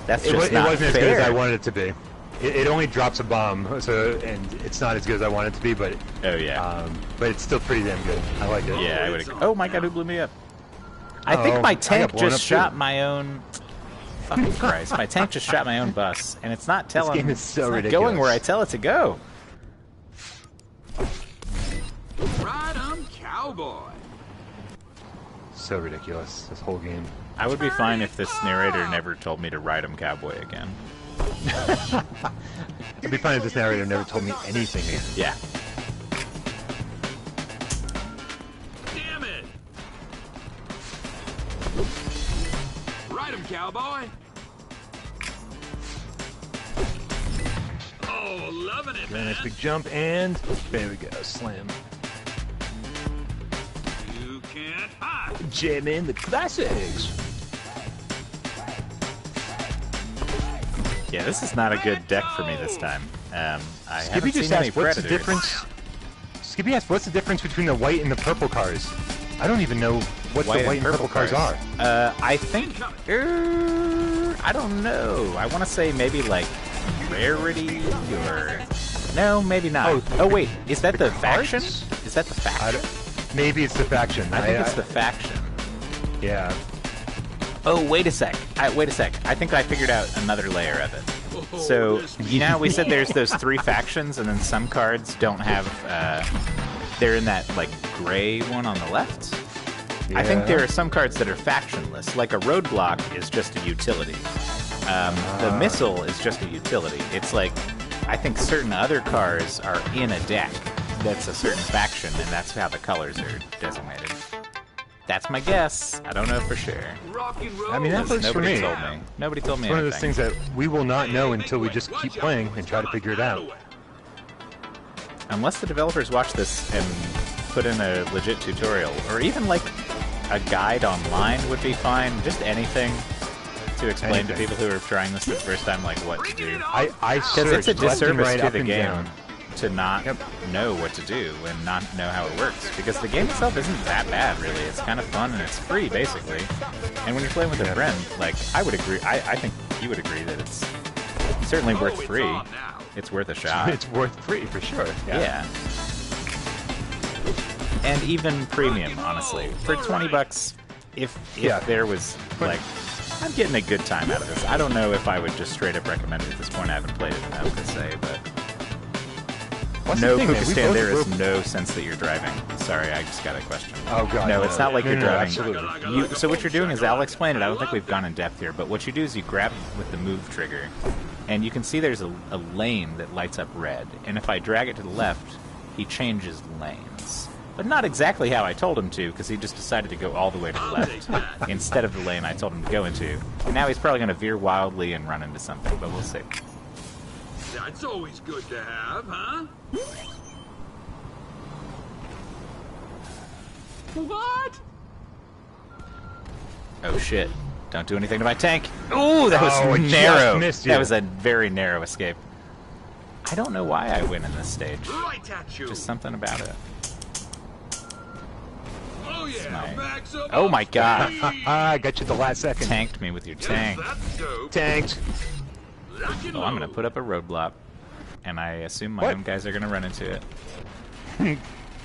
That's It just not wasn't as fair. good as I wanted it to be. It only drops a bomb, so and it's not as good as I want it to be, but Oh yeah. but it's still pretty damn good. I like it. Yeah, I would. Oh my god, who blew me up? I think Uh-oh, my I got tank blown just up, shot too. my own. Fucking Christ! My tank just shot my own bus, and it's not telling. game is so it's not ridiculous. going where I tell it to go. Ride 'em, cowboy. So ridiculous. This whole game. I would be fine if this narrator never told me to ride him cowboy again. It'd be fine if this narrator never told me anything again. Yeah. Damn it. Ride 'em, cowboy. Oh, loving it, Then a man. nice big jump and there we go. Slam. You can't hide. Jam in the classics. Yeah, this is not a good deck for me this time. I Skippy haven't just seen any asked, what's the predators. difference? Skippy asked, what's the difference between the white and the purple cars? I don't even know what the white and purple cars are. I think... I don't know. I want to say maybe, like, rarity or... No, maybe not. Oh, wait. Is that the faction? Is that the faction? Maybe it's the faction. I think it's the faction. Yeah. Oh, wait a sec. Wait a sec. I think I figured out another layer of it. So, you know, we said there's those 3 factions, and then some cards don't have, they're in that, like, gray one on the left. Yeah. I think there are some cards that are factionless. Like a roadblock is just a utility. The missile is just a utility. It's like, I think certain other cars are in a deck that's a certain faction, and that's how the colors are designated. That's my guess. I don't know for sure. Rock and roll. I mean, that works for me. Nobody told me. Nobody told me It's one of those anything. things that we will not know until we just keep playing and try to figure it out. Unless the developers watch this and put in a legit tutorial, or even like a guide online would be fine. Just anything to explain to people who are trying this for the first time, like what to do. I Because it's a searched left and disservice right, to up the and game down. to not know what to do and not know how it works. Because the game itself isn't that bad, really. It's kind of fun and it's free, basically. And when you're playing with a friend, like, I would agree, I think you would agree that it's certainly worth free. It's worth a shot. It's worth free for sure. Yeah. And even premium, honestly. For 20 bucks, if there was, like, I'm getting a good time out of this. I don't know if I would just straight up recommend it at this point. I haven't played it enough to say, but... What's No, the thing, man? We Kukistan, both- there is no sense that you're driving. Sorry, I just got a question. Oh, God. No, it's not like No, you're no, driving. absolutely. So what you're doing is, I'll explain it. I don't think we've gone in depth here, but what you do is you grab with the move trigger, and you can see there's a lane that lights up red. And if I drag it to the left, he changes lanes. But not exactly how I told him to, because he just decided to go all the way to the left instead of the lane I told him to go into. And now he's probably going to veer wildly and run into something, but we'll see. That's always good to have, huh? What? Oh shit. Don't do anything to my tank. Ooh, that was Oh, it just narrow. missed you. That was a very narrow escape. I don't know why I win in this stage. Right at you. Just something about it. Oh yeah, my- max up Oh my on god. speed. I got you at the last second. Tanked me with your tank. That's dope. Tanked. Lock and Oh, I'm gonna load. put up a roadblock. And I assume my What? own guys are gonna run into it.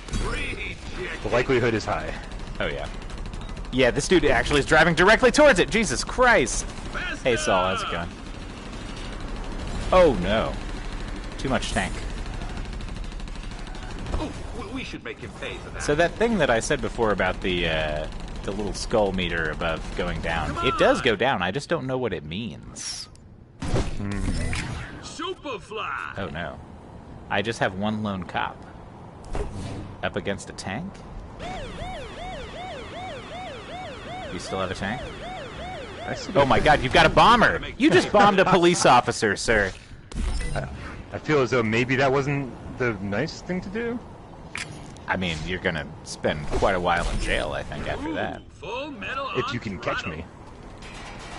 Free chick. The likelihood is high. Oh yeah. Yeah, this dude actually is driving directly towards it. Jesus Christ. Hey Saul, how's it going? Oh no. Too much tank. Oh, we should make him pay for that. So that thing that I said before about the little skull meter above going down, it does go down. I just don't know what it means. Superfly. Oh no. I just have one lone cop. Up against a tank? You still have a tank? Oh my god, you've got a bomber! You just bombed a police officer, sir. I feel as though maybe that wasn't the nice thing to do. I mean, you're gonna spend quite a while in jail, I think, after that. Full metal If on you can catch throttle. me.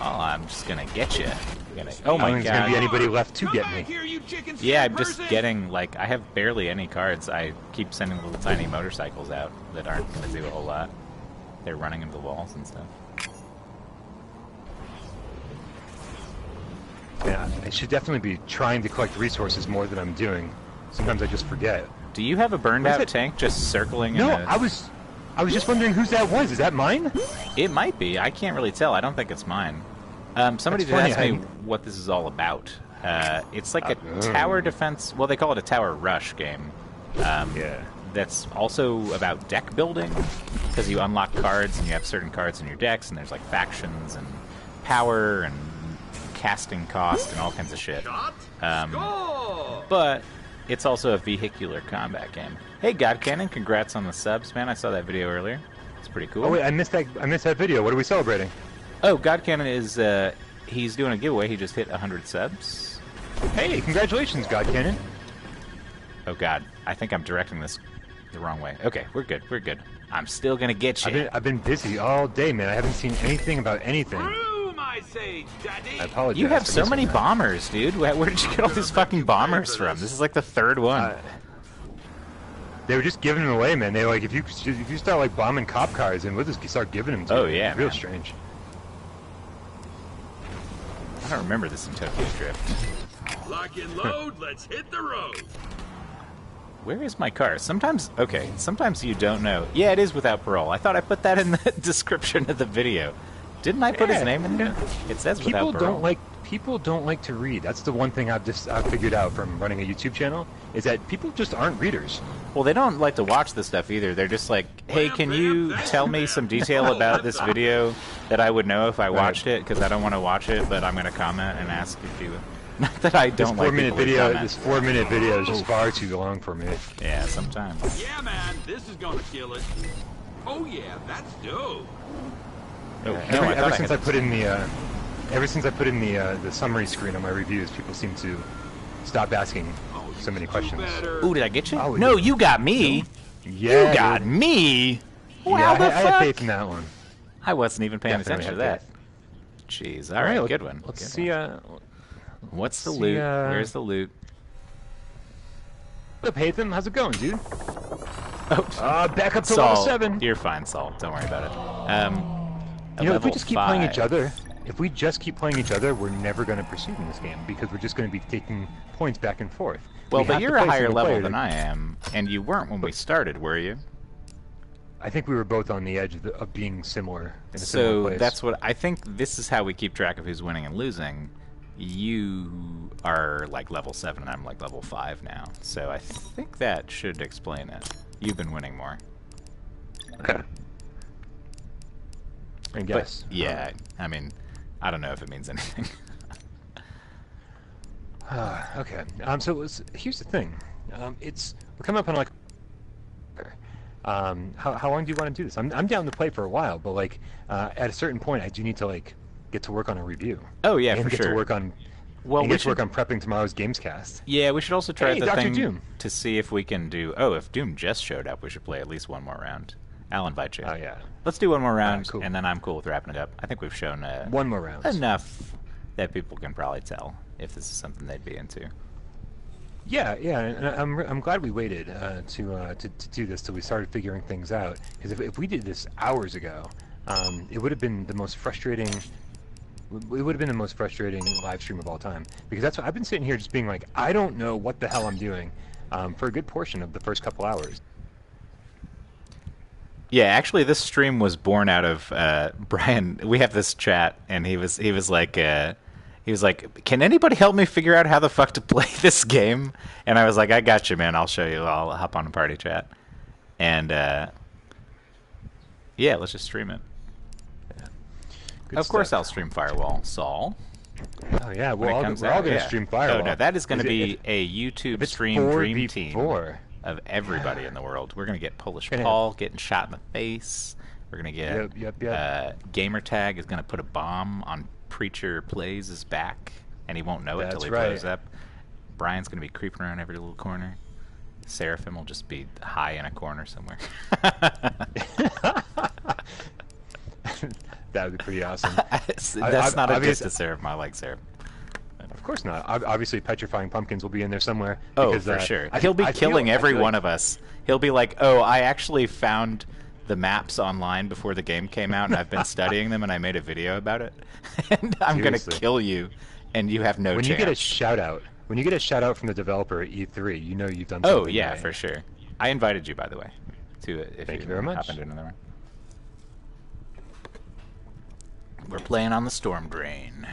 Oh, I'm just gonna get you. Oh I my don't think there's gonna be god. anybody left to Come get back me. here, you chicken Yeah, skin I'm just person. getting, like, I have barely any cards. I keep sending little tiny motorcycles out that aren't gonna do a whole lot. They're running into the walls and stuff. Yeah, I should definitely be trying to collect resources more than I'm doing. Sometimes I just forget. Do you have a burned What is out it? tank just circling No, in a... I was just wondering whose that was. Is that mine? It might be. I can't really tell. I don't think it's mine. Somebody That's did funny, ask me I- what this is all about. It's like a tower defense... Well, they call it a tower rush game. Yeah. That's also about deck building, because you unlock cards and you have certain cards in your decks, and there's like factions and power and casting cost and all kinds of shit. Shot. Score. But it's also a vehicular combat game. Hey, God Cannon, congrats on the subs, man. I saw that video earlier. It's pretty cool. Oh wait, I missed that video. What are we celebrating? Oh, God Cannon is, he's doing a giveaway. He just hit 100 subs. Hey, congratulations, God Cannon. Oh, God. I think I'm directing this the wrong way. Okay, we're good. We're good. I'm still gonna get you. I've been busy all day, man. I haven't seen anything about anything. Vroom, I age, Daddy. I apologize. You have for so missing many that. bombers, dude. Where did you get all these fucking bombers from? This is like the third one. They were just giving them away, man. They like if you start like bombing cop cars, and we'll just start giving them to Oh, you. yeah, It's real man. strange. I don't remember this in Tokyo Drift. Lock and load. Let's hit the road. Where is my car? Sometimes you don't know. Yeah, it is without parole. I thought I put that in the description of the video. Didn't I put his name in there? It says People without parole. people don't like to read. That's the one thing I've figured out from running a YouTube channel is that people just aren't readers. Well, they don't like to watch this stuff either. They're just like, hey, can you tell me some detail about this video that I would know if I watched it? Because I don't want to watch it, but I'm going to comment and ask if you... Not that I don't like people who comment. This 4-minute video is just far too long for me. Yeah, sometimes. Yeah, man. This is gonna kill it. Oh yeah, that's dope. Oh, Yeah, no, ever since I had put in the summary screen on my reviews, people seem to stop asking so many questions. Ooh, did I get you? Oh, no, yeah. you got me. Yeah, You got me. Wow, yeah, the I fuck? had faith in that one. I wasn't even paying Definitely attention to had that. Jeez, all right, good one. Let's Good see. one. What's the see, loot? Where's the loot? What's up, Hatham? How's it going, dude? Oh, Back up to Saul, level 7. you're fine, Saul. Don't worry about it. You know, if we level just keep playing each 5. other, we're never going to proceed in this game because we're just going to be taking points back and forth. Well, We but have to you're a play higher single level player than to- I am, and you weren't when we started, were you? I think we were both on the edge of being similar in a similar So place. that's what I think. This is how we keep track of who's winning and losing. You are like level 7, and I'm like level 5 now. So I think that should explain it. You've been winning more. Okay. I guess. But, yeah, I mean, I don't know if it means anything. Okay. Here's the thing. We're coming up on like. How long do you want to do this? I'm down to play for a while, but like at a certain point, I do need to like get to work on a review. Oh yeah, and for get sure. to work on. Well, and we get to work should- on prepping tomorrow's Gamescast. Yeah, we should also try Hey, the Dr. thing Doom. to see if we can do. Oh, if Doom just showed up, we should play at least one more round. I'll invite you. Oh yeah. Let's do one more round, cool. and then I'm cool with wrapping it up. I think we've shown One more round. enough that people can probably tell if this is something they'd be into. Yeah, and I'm glad we waited to do this till we started figuring things out. Because if we did this hours ago, it would have been the most frustrating. It would have been the most frustrating live stream of all time. Because that's what I've been sitting here just being like, I don't know what the hell I'm doing, for a good portion of the first couple hours. Yeah, actually, this stream was born out of Brian. We have this chat, and he was like, "Can anybody help me figure out how the fuck to play this game?" And I was like, "I got you, man. I'll show you. I'll hop on a party chat." And yeah, let's just stream it. Good Of course, stuff. I'll stream Firewall. Saul. Oh yeah, when we're it all comes going out, to yeah. stream Firewall. Oh no, that is going to Is be it- a YouTube it's stream 4v4. dream team of everybody in the world. We're going to get Polish Gonna Paul getting shot in the face. We're going to get Yep. Gamertag is going to put a bomb on Preacher Plays' back, and he won't know it That's until he right. blows up. Brian's going to be creeping around every little corner. Seraphim will just be high in a corner somewhere. That would be pretty awesome. That's not a diss to Seraphim. I like Seraphim. Of course not. Obviously, petrifying pumpkins will be in there somewhere. Oh, because, for sure. I He'll be feel- killing I every feel one like- of us. He'll be like, "Oh, I actually found the maps online before the game came out, and I've been studying them, and I made a video about it. And I'm gonna Seriously. kill you, and you have no When chance." you get a shout out, from the developer at E3, you know you've done something. Oh yeah, right. for sure. I invited you, by the way, to it. If Thank you very much. Hop into another one. We're playing on the Storm Drain.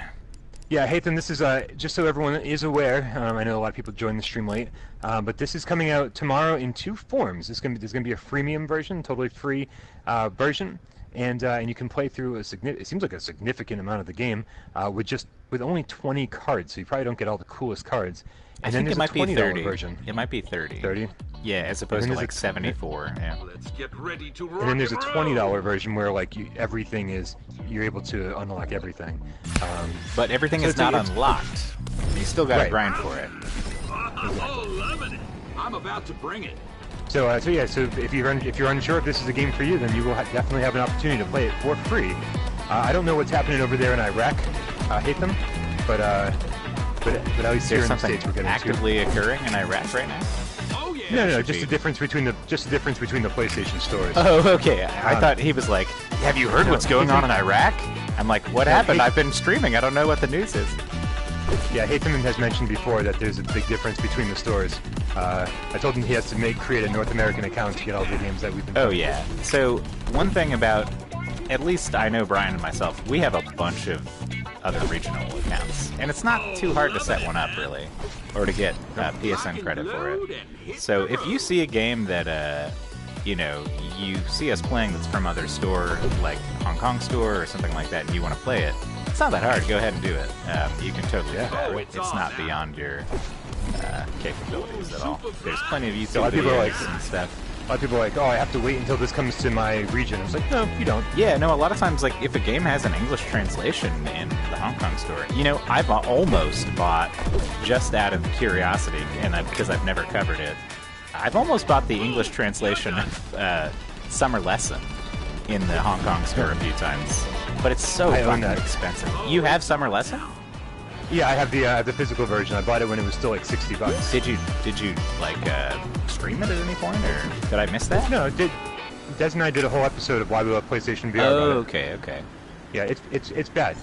Yeah, Haytham, this is just so everyone is aware. I know a lot of people join the stream late, but this is coming out tomorrow in two forms. There's going to be a freemium version, totally free version, and you can play through it seems like a significant amount of the game with only 20 cards. So you probably don't get all the coolest cards. And I then think there's it might a $20 be 30. version. It might be 30. 30. Yeah, as opposed And to then like there's a- 74. Yeah. Let's get ready to rock And then there's a and $20 roll. version where like everything is you're able to unlock everything. But everything So is it's a- not it's- unlocked. You still got to Right. grind for it. Oh, loving it. I'm about to bring it. So if you're unsure if this is a game for you, then you will definitely have an opportunity to play it for free. I don't know what's happening over there in Iraq, I hate them, but at least here There's in the something States we're getting actively occurring in Iraq right now? Oh, yeah. No, just the difference between the PlayStation stores. Oh, okay. I thought he was like, have you heard what's going on in Iraq? I'm like, what happened? I've been streaming. I don't know what the news is. Yeah, Haytham has mentioned before that there's a big difference between the stores. I told him he has to create a North American account to get all the games that we've been playing. Oh, yeah. So, one thing about, at least I know Brian and myself, we have a bunch of other regional accounts. And it's not too hard to set one up, really, or to get PSN credit for it. So, if you see a game that, you know, you see us playing that's from other store, like Hong Kong store or something like that, and you want to play it, it's not that hard. Go ahead and do it. You can totally do that. It's not beyond your capabilities at all. There's plenty of YouTube videos and stuff. A lot of people are like, oh, I have to wait until this comes to my region. I was like, no, you don't. Yeah, no, a lot of times, like, if a game has an English translation in the Hong Kong store, you know, I've almost bought, just out of curiosity, and because I've never covered it, I've almost bought the English translation of Summer Lesson in the Hong Kong store a few times. But it's so fucking expensive. You have Summer Lesson? Yeah, I have the physical version. I bought it when it was still like $60. Did you like stream it at any point, or did I miss that? No, Des and I did a whole episode of why we love PlayStation VR. Oh, okay. Yeah, it's bad.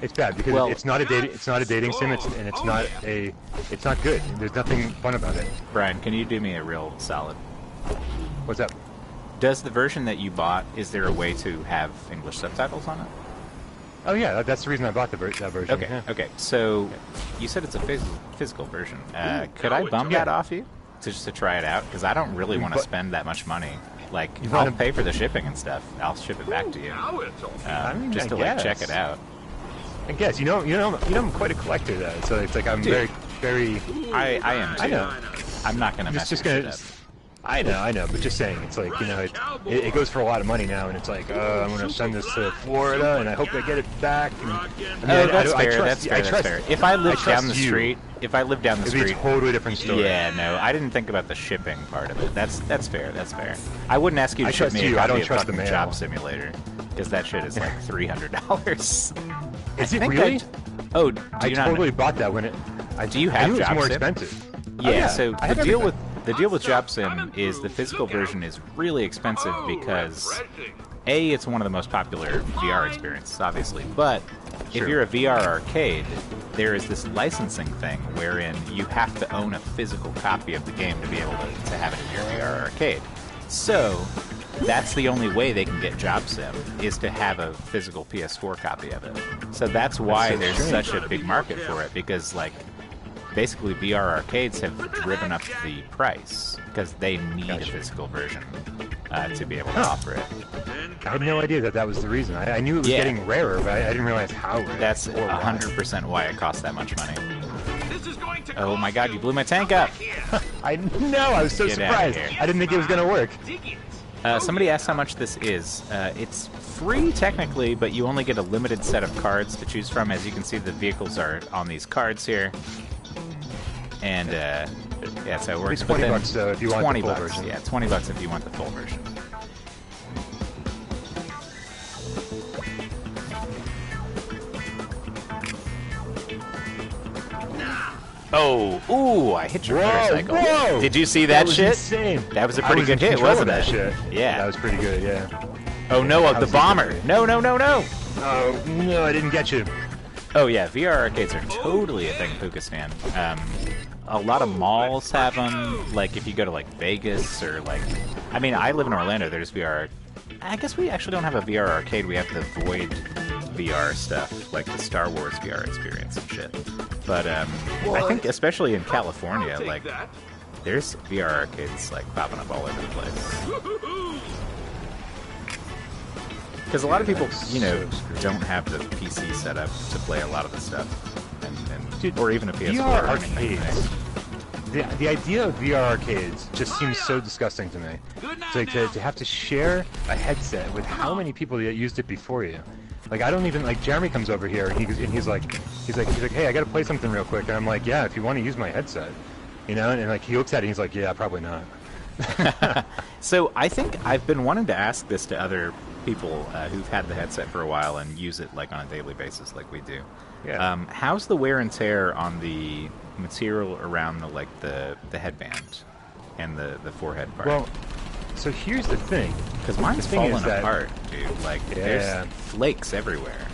It's bad because it's not a dating sim. It's not good. There's nothing fun about it. Brian, can you do me a real solid? What's up? Does the version that you bought, is there a way to have English subtitles on it? Oh yeah, that's the reason I bought that version. Okay, yeah. okay. So you said it's a physical version. Could I bum that off you just to try it out? Because I don't really want to spend that much money. Like, I'll pay for the shipping and stuff. I'll ship it back to you. Just to like check it out. I guess you know I'm quite a collector though, so it's like I'm very. I am too. I know. I'm not gonna mess it up. I know, but just saying, it's like, you know, it goes for a lot of money now, and it's like, I'm going to send this to Florida, and I hope I get it back. That's fair. If I lived down the street, it'd be a totally different story. Yeah, no, I didn't think about the shipping part of it. That's fair. I wouldn't ask you to ship me a copy of fucking Job Simulator, because that shit is like $300. Is it really? I totally bought that when it. Do you have Job Sim? It's more expensive. Yeah, so the deal with Job Sim is the physical version is really expensive because, A, it's one of the most popular VR experiences, obviously, but if you're a VR arcade, there is this licensing thing wherein you have to own a physical copy of the game to be able to have it in your VR arcade. So, that's the only way they can get Job Sim, is to have a physical PS4 copy of it. So that's why there's such a big market for it, because, like, basically VR arcades have driven up the price because they need a physical version to be able to offer it. I had no idea that was the reason. I knew it was getting rarer, but I didn't realize how rare. That's 100% why it costs that much money. Oh my god, you blew my tank up! I know, I was so surprised. I didn't think it was going to work. Somebody asked how much this is. It's free technically, but you only get a limited set of cards to choose from. As you can see, the vehicles are on these cards here. And yeah, so it works. It's $20 though if you want the full version. Yeah, $20 if you want the full version. Oh, ooh! I hit your motorcycle. Whoa! Did you see that shit? Insane. That was a pretty good hit, wasn't it? Shit. Yeah, that was pretty good. Yeah. Oh no, the bomber! No! Oh no, I didn't get you. Oh yeah, VR arcades are totally a thing, Pukistan. A lot of malls have them. Like if you go to like Vegas or like, I mean, I live in Orlando. There's VR. I guess we actually don't have a VR arcade. We have the Void VR stuff, like the Star Wars VR experience and shit. But I think especially in California, like there's VR arcades like popping up all over the place. Because a lot of people, you know, don't have the PC set up to play a lot of the stuff, or even a PS4 VR or anything. arcades. The idea of VR arcades just seems so disgusting to me. It's like to have to share a headset with how many people that used it before you. Like I don't even like. Jeremy comes over here and he's like, hey, I got to play something real quick, and I'm like, yeah, if you want to use my headset, you know, and like he looks at it, and he's like, yeah, probably not. So I think I've been wanting to ask this to other people who've had the headset for a while and use it like on a daily basis, like we do. Yeah. How's the wear and tear on the material around the headband and the forehead part? Well, so here's the thing. Because mine's the thing falling is that, apart, dude. Like, there's flakes everywhere.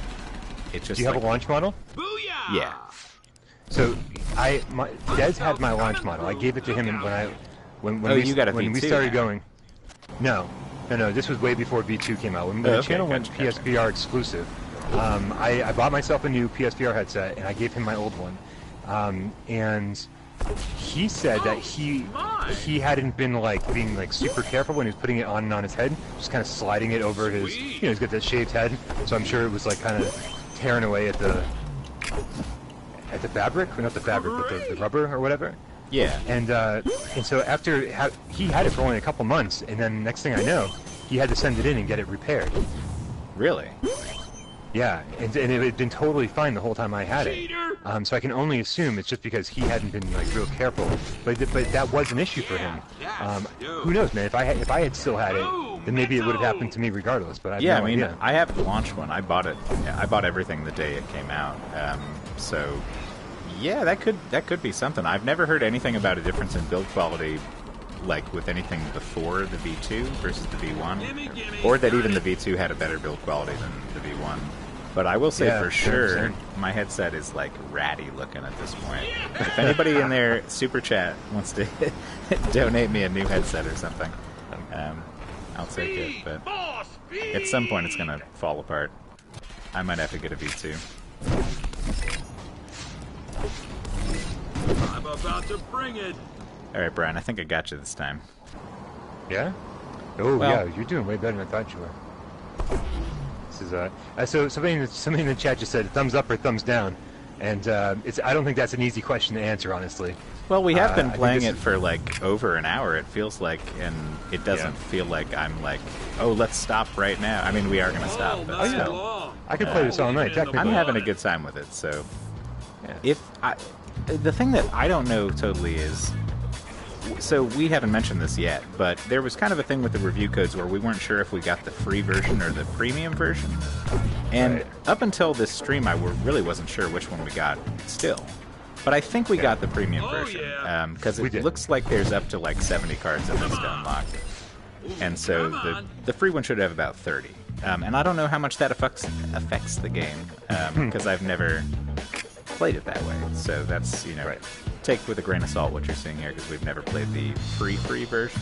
It just. Do you have a launch model? Booyah! Yeah. So Des had my launch model. I gave it to him when you got a when we V2 started now. going. No. This was way before V2 came out. When the channel went PSVR exclusive, I bought myself a new PSVR headset and I gave him my old one. And he said that he hadn't been being super careful when he was putting it on and on his head, just kind of sliding it over his, he's got that shaved head, so I'm sure it was kind of tearing away at the fabric, or not the fabric, but the rubber or whatever. Yeah. And so after he had it for only a couple months, and then next thing I know, he had to send it in and get it repaired. Really? Yeah, and it had been totally fine the whole time I had it. So I can only assume it's just because he hadn't been real careful. But that was an issue for him. Who knows, man? If I had still had it, then maybe it would have happened to me regardless. But I have no idea. I haven't launched one. I bought it. I bought everything the day it came out. So yeah, that could be something. I've never heard anything about a difference in build quality, like with anything before the V2 versus the V1, or that even the V2 had a better build quality than the V1. But I will say for sure, my headset is ratty looking at this point. If anybody in their super chat wants to donate me a new headset or something, I'll take it. But at some point, it's gonna fall apart. I might have to get a V2. I'm about to bring it. All right, Brian. I think I got you this time. Yeah? Oh, well, yeah. You're doing way better than I thought you were. This is so somebody in the chat just said thumbs up or thumbs down, and I don't think that's an easy question to answer, honestly. Well, we have been playing it for over an hour. It feels like, and it doesn't feel like I'm oh, let's stop right now. I mean, we are going to stop, but still. I could play this all night. Technically, I'm having a good time with it. So, the thing that I don't know totally is, so we haven't mentioned this yet, but there was kind of a thing with the review codes where we weren't sure if we got the free version or the premium version. And up until this stream, I really wasn't sure which one we got still. But I think we got the premium version, because it looks like there's up to 70 cards at least to unlock. And so the free one should have about 30. And I don't know how much that affects the game, because I've never played it that way. So that's, take with a grain of salt what you're seeing here, because we've never played the free version.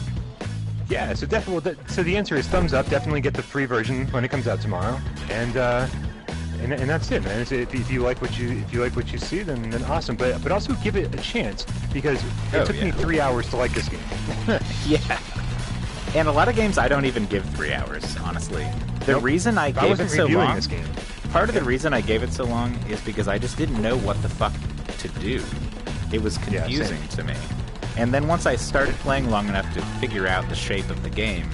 Yeah, so definitely. So the answer is thumbs up. Definitely get the free version when it comes out tomorrow, and that's it, man. If you like what you see, then awesome. But also give it a chance, because it took me 3 hours to like this game. Yeah. And a lot of games I don't even give 3 hours, honestly. The reason I gave it so long, this game. Part of the reason I gave it so long is because I just didn't know what the fuck to do. It was confusing to me. And then once I started playing long enough to figure out the shape of the game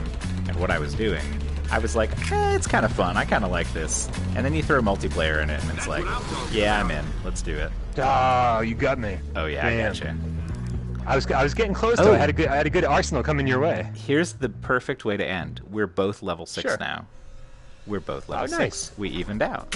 and what I was doing, I was like, it's kind of fun. I kind of like this. And then you throw multiplayer in it, and it's like, yeah, I'm in. Let's do it. Oh, you got me. Oh yeah, Damn. I got you. I was getting close to it. I had a good arsenal coming your way. Here's the perfect way to end. We're both level 6 now. We're both level 6. Nice. We evened out.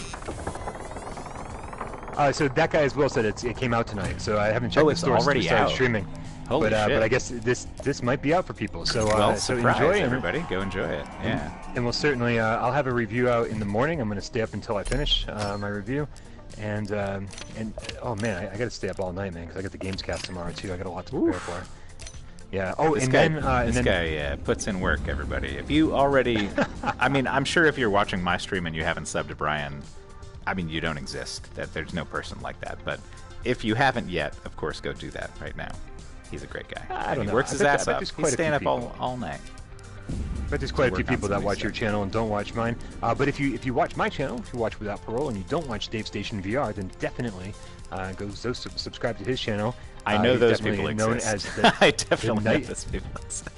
So that guy as well said it came out tonight. So I haven't checked the store already since we started out. streaming. Holy shit. But I guess this might be out for people. So so surprise, enjoy it, everybody. Go enjoy it. Yeah. And we'll certainly I'll have a review out in the morning. I'm going to stay up until I finish my review. And oh man, I got to stay up all night, man, because I got the games cast tomorrow too. I got a lot to prepare for. Yeah. Oh, this guy puts in work, everybody. If you already, I mean, I'm sure if you're watching my stream and you haven't subbed to Brian, I mean, you don't exist. That there's no person like that. But if you haven't yet, of course, go do that right now. He's a great guy. I don't know. He works his ass off. He's staying up all night. But there's quite a few people that watch your channel and don't watch mine. But if you watch my channel, if you watch Without Parole and you don't watch Dave Station VR, then definitely go subscribe to his channel. I know those people known exist. As the, I definitely know those people exist.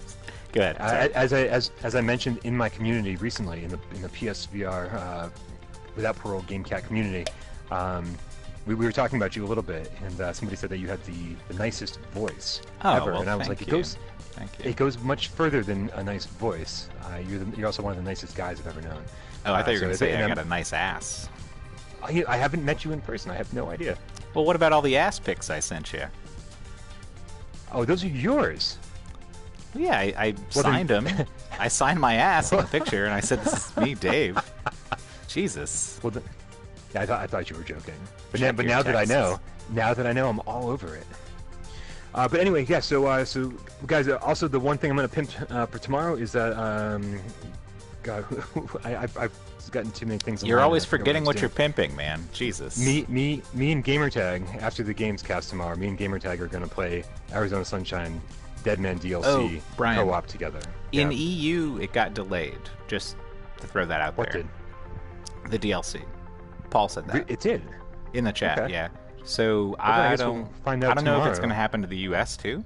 Go ahead. As I mentioned in my community recently, in the PSVR Without Parole GameCat community, we were talking about you a little bit, and somebody said that you had the nicest voice Oh, ever, well, and I was thank like, you. Thank you. it goes much further than a nice voice. You're also one of the nicest guys I've ever known. Oh, I thought you were going to say I and got a nice ass. I haven't met you in person. I have no idea. Well, what about all the ass pics I sent you? Oh, those are yours. Yeah, I Well, signed then- them. I signed my ass in the picture, and I said, "This is me, Dave." Jesus. Well, yeah, I thought you were joking. But Check but your now that I texts. know, I'm all over it. But anyway, yeah. So guys, also the one thing I'm gonna pimp for tomorrow is that God, I've gotten too many things. You're online, always I forget forgetting I'm what you're doing. pimping, man. Jesus. Me and Gamertag after the games cast tomorrow. Me and Gamertag are gonna play Arizona Sunshine Deadman DLC Oh, Brian. co-op together. In Yeah. EU, it got delayed. Just to throw that out What there. did? The DLC. Paul said that It did. in the chat. Okay. Yeah. So then I I guess don't. we'll find out I don't know if it's tomorrow. going to happen to the U.S. too.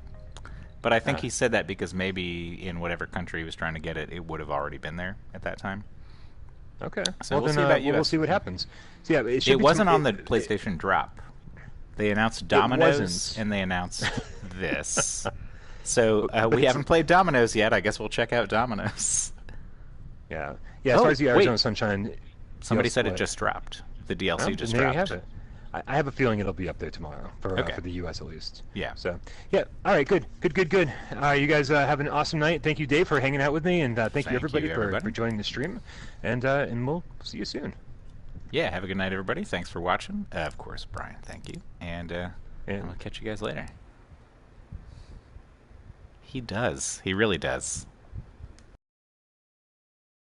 But I think Ah. he said that because maybe in whatever country he was trying to get it, it would have already been there at that time. Okay. So well, we'll then see about we'll US. see what happens. So yeah, it, should It be wasn't tom- on the it- PlayStation drop. They announced Dominoes wasn't. and they announced this. So But we it's- haven't played Dominoes yet. I guess we'll check out Dominoes. Yeah. Yeah. As Oh, far as the Arizona wait. Sunshine, Somebody yes, said it what? just dropped. The DLC Oh, just there dropped. you have it. I have a feeling it'll be up there tomorrow for Okay. the U.S. at least. Yeah. So yeah. All right. Good. You guys have an awesome night. Thank you, Dave, for hanging out with me, and thank you Thank everybody, you, for everybody. joining the stream, and we'll see you soon. Yeah, have a good night, everybody. Thanks for watching. Of course, Brian, thank you. And I'll catch you guys later. He does. He really does.